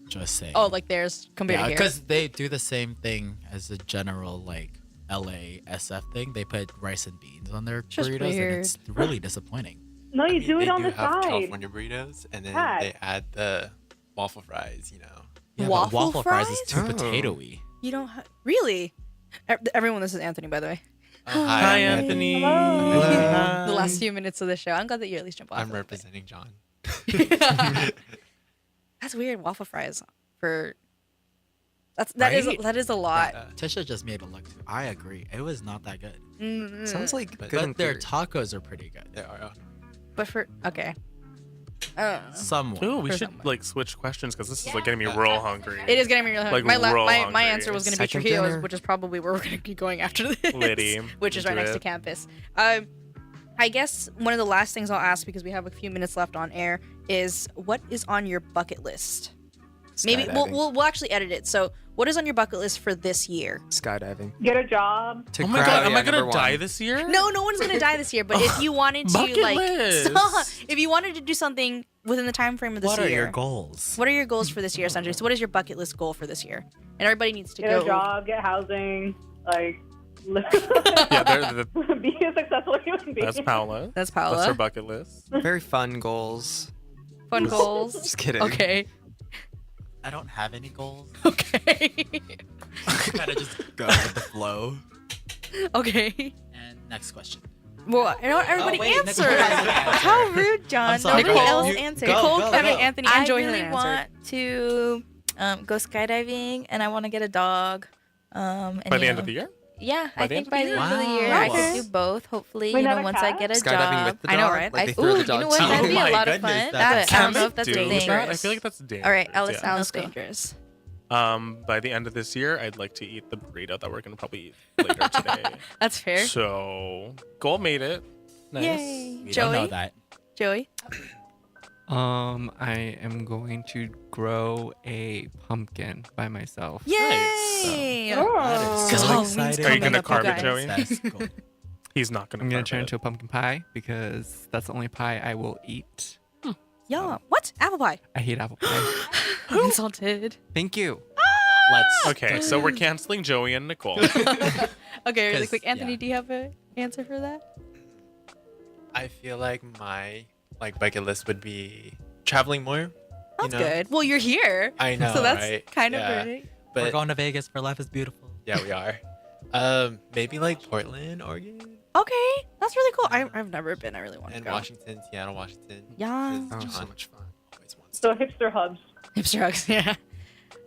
Just saying. Oh, like theirs compared yeah, to here. because they do the same thing as a general like LA SF thing. They put rice and beans on their Just burritos, weird. and it's really disappointing. No, you do it on the have side. California burritos, and then Pat. they add the waffle fries. Yeah, Waffle but waffle fries is too fries? Oh. potatoey. You don't really. Everyone, this is Anthony, by the way. Hi, Anthony. Hello. The last few minutes of the show. I'm glad that you at least jump off. I'm a little bit. representing John. That's weird. Waffle fries for. That Right? is a lot. Tisha just made it look too. I agree. It was not that good. Mm. Sounds like But good in But their theory. tacos are pretty good. They are. But for okay. Somewhat. Ooh, we For should someone. like switch questions because this is like getting me real hungry. It is getting me really hungry. Like, my real my hungry. answer was going to be Second Trujillo's, dinner. which is probably where we're going to be going after this. Liddy, which is right do next to it. campus. I guess one of the last things I'll ask, because we have a few minutes left on air, is what is on your bucket list? Maybe Skydiving. we'll actually edit it. So, what is on your bucket list for this year? Skydiving. Get a job. To Oh my grab- God, am yeah, I gonna number die one. this year? No, no one's gonna die this year. But if you wanted to, Bucket like, list. if you wanted to do something within the time frame of this What year, are your goals? what are your goals for this year, essentially? So, what is your bucket list goal for this year? And everybody needs to Get go. a job. Get housing. Like, Yeah, be a successful human being. that's Paola. That's That's Paola. her bucket list. Very fun goals. Fun goals. Just kidding. Okay. I don't have any goals. Okay. Kind of just go with the flow. Okay. And next question. Well, you know what? Everybody wait, answer. Nicole hasn't answered. How rude, John. I'm sorry, Nobody Nicole, else you- answered. go, Nicole, go, Kevin, go. Anthony, I and Joey really haven't want answered. to go skydiving, and I want to get a dog. And, By the you end know, of the year? Yeah, By I the think end by of the the end of the year? year I Wow. can do both. Hopefully, Wait, you know, not a once I cat? get a Skydiving job. with the dog. I know, right? Like they I- throw ooh, the dog you know what? to That'd you. be Oh a my lot of goodness, fun. that's But I don't know if that's Dude, dangerous. I feel like that's dangerous. All right, Ellis, yeah. sounds Sounds go. dangerous. By the end of this year, I'd like to eat the burrito that we're gonna probably eat later today. That's fair. So, goal made it. Nice. Yay. We don't know Joey? that. Joey? I am going to grow a pumpkin by myself. Yay! Oh. Because So Halloween's excited. Are you coming gonna up, carve it, guys. Joey? That's cool. He's not gonna. I'm gonna carve turn it. into a pumpkin pie because that's the only pie I will eat. Yeah. What? Apple pie. I hate apple pie. I'm insulted. Thank you. Let's. Okay, so we're canceling Joey and Nicole. Okay, really 'Cause, quick. Anthony, yeah. do you have an answer for that? I feel like my like bucket list would be traveling more. That's good. Well, you're here. I know, so that's right? kind of Yeah. great. But We're going to Vegas for Life is Beautiful. yeah, we are. Maybe like Portland, Oregon, Okay, that's really cool. I've never been. I really want to and go. Washington, Seattle, Washington. Yeah. Oh, John so much fun. always wants So hipster hubs. Hipster hugs, yeah.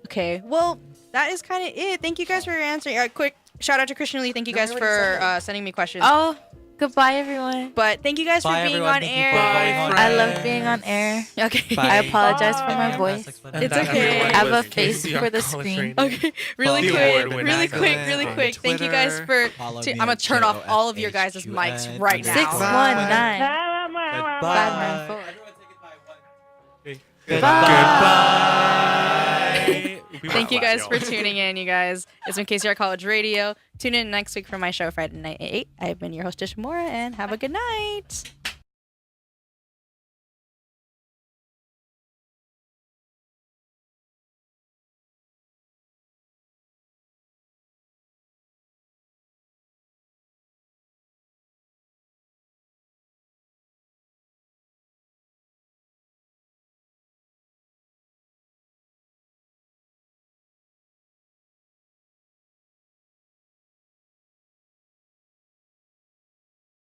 Okay, well, that is kind of it. Thank you guys for answering. Quick shout out to Christian Lee. Thank you guys for sending me questions. Oh, goodbye, everyone. But thank you guys Bye, for being everyone. on Thank you air. for going on I air. love being on air. Okay. Bye. I apologize for my Bye. voice. It's okay. I have a face for the screen. Okay, really The quick, award-winning really icon quick, really on quick. Thank you guys for. Follow I'm me gonna at turn off all of your guys' JOFHQN. mics right now. 619 Goodbye. 594. Goodbye. Thank you guys for tuning in, you guys. It's been KCR College Radio. Tune in next week for my show Friday night at 8. I've been your host, Tishmora, and have a good night.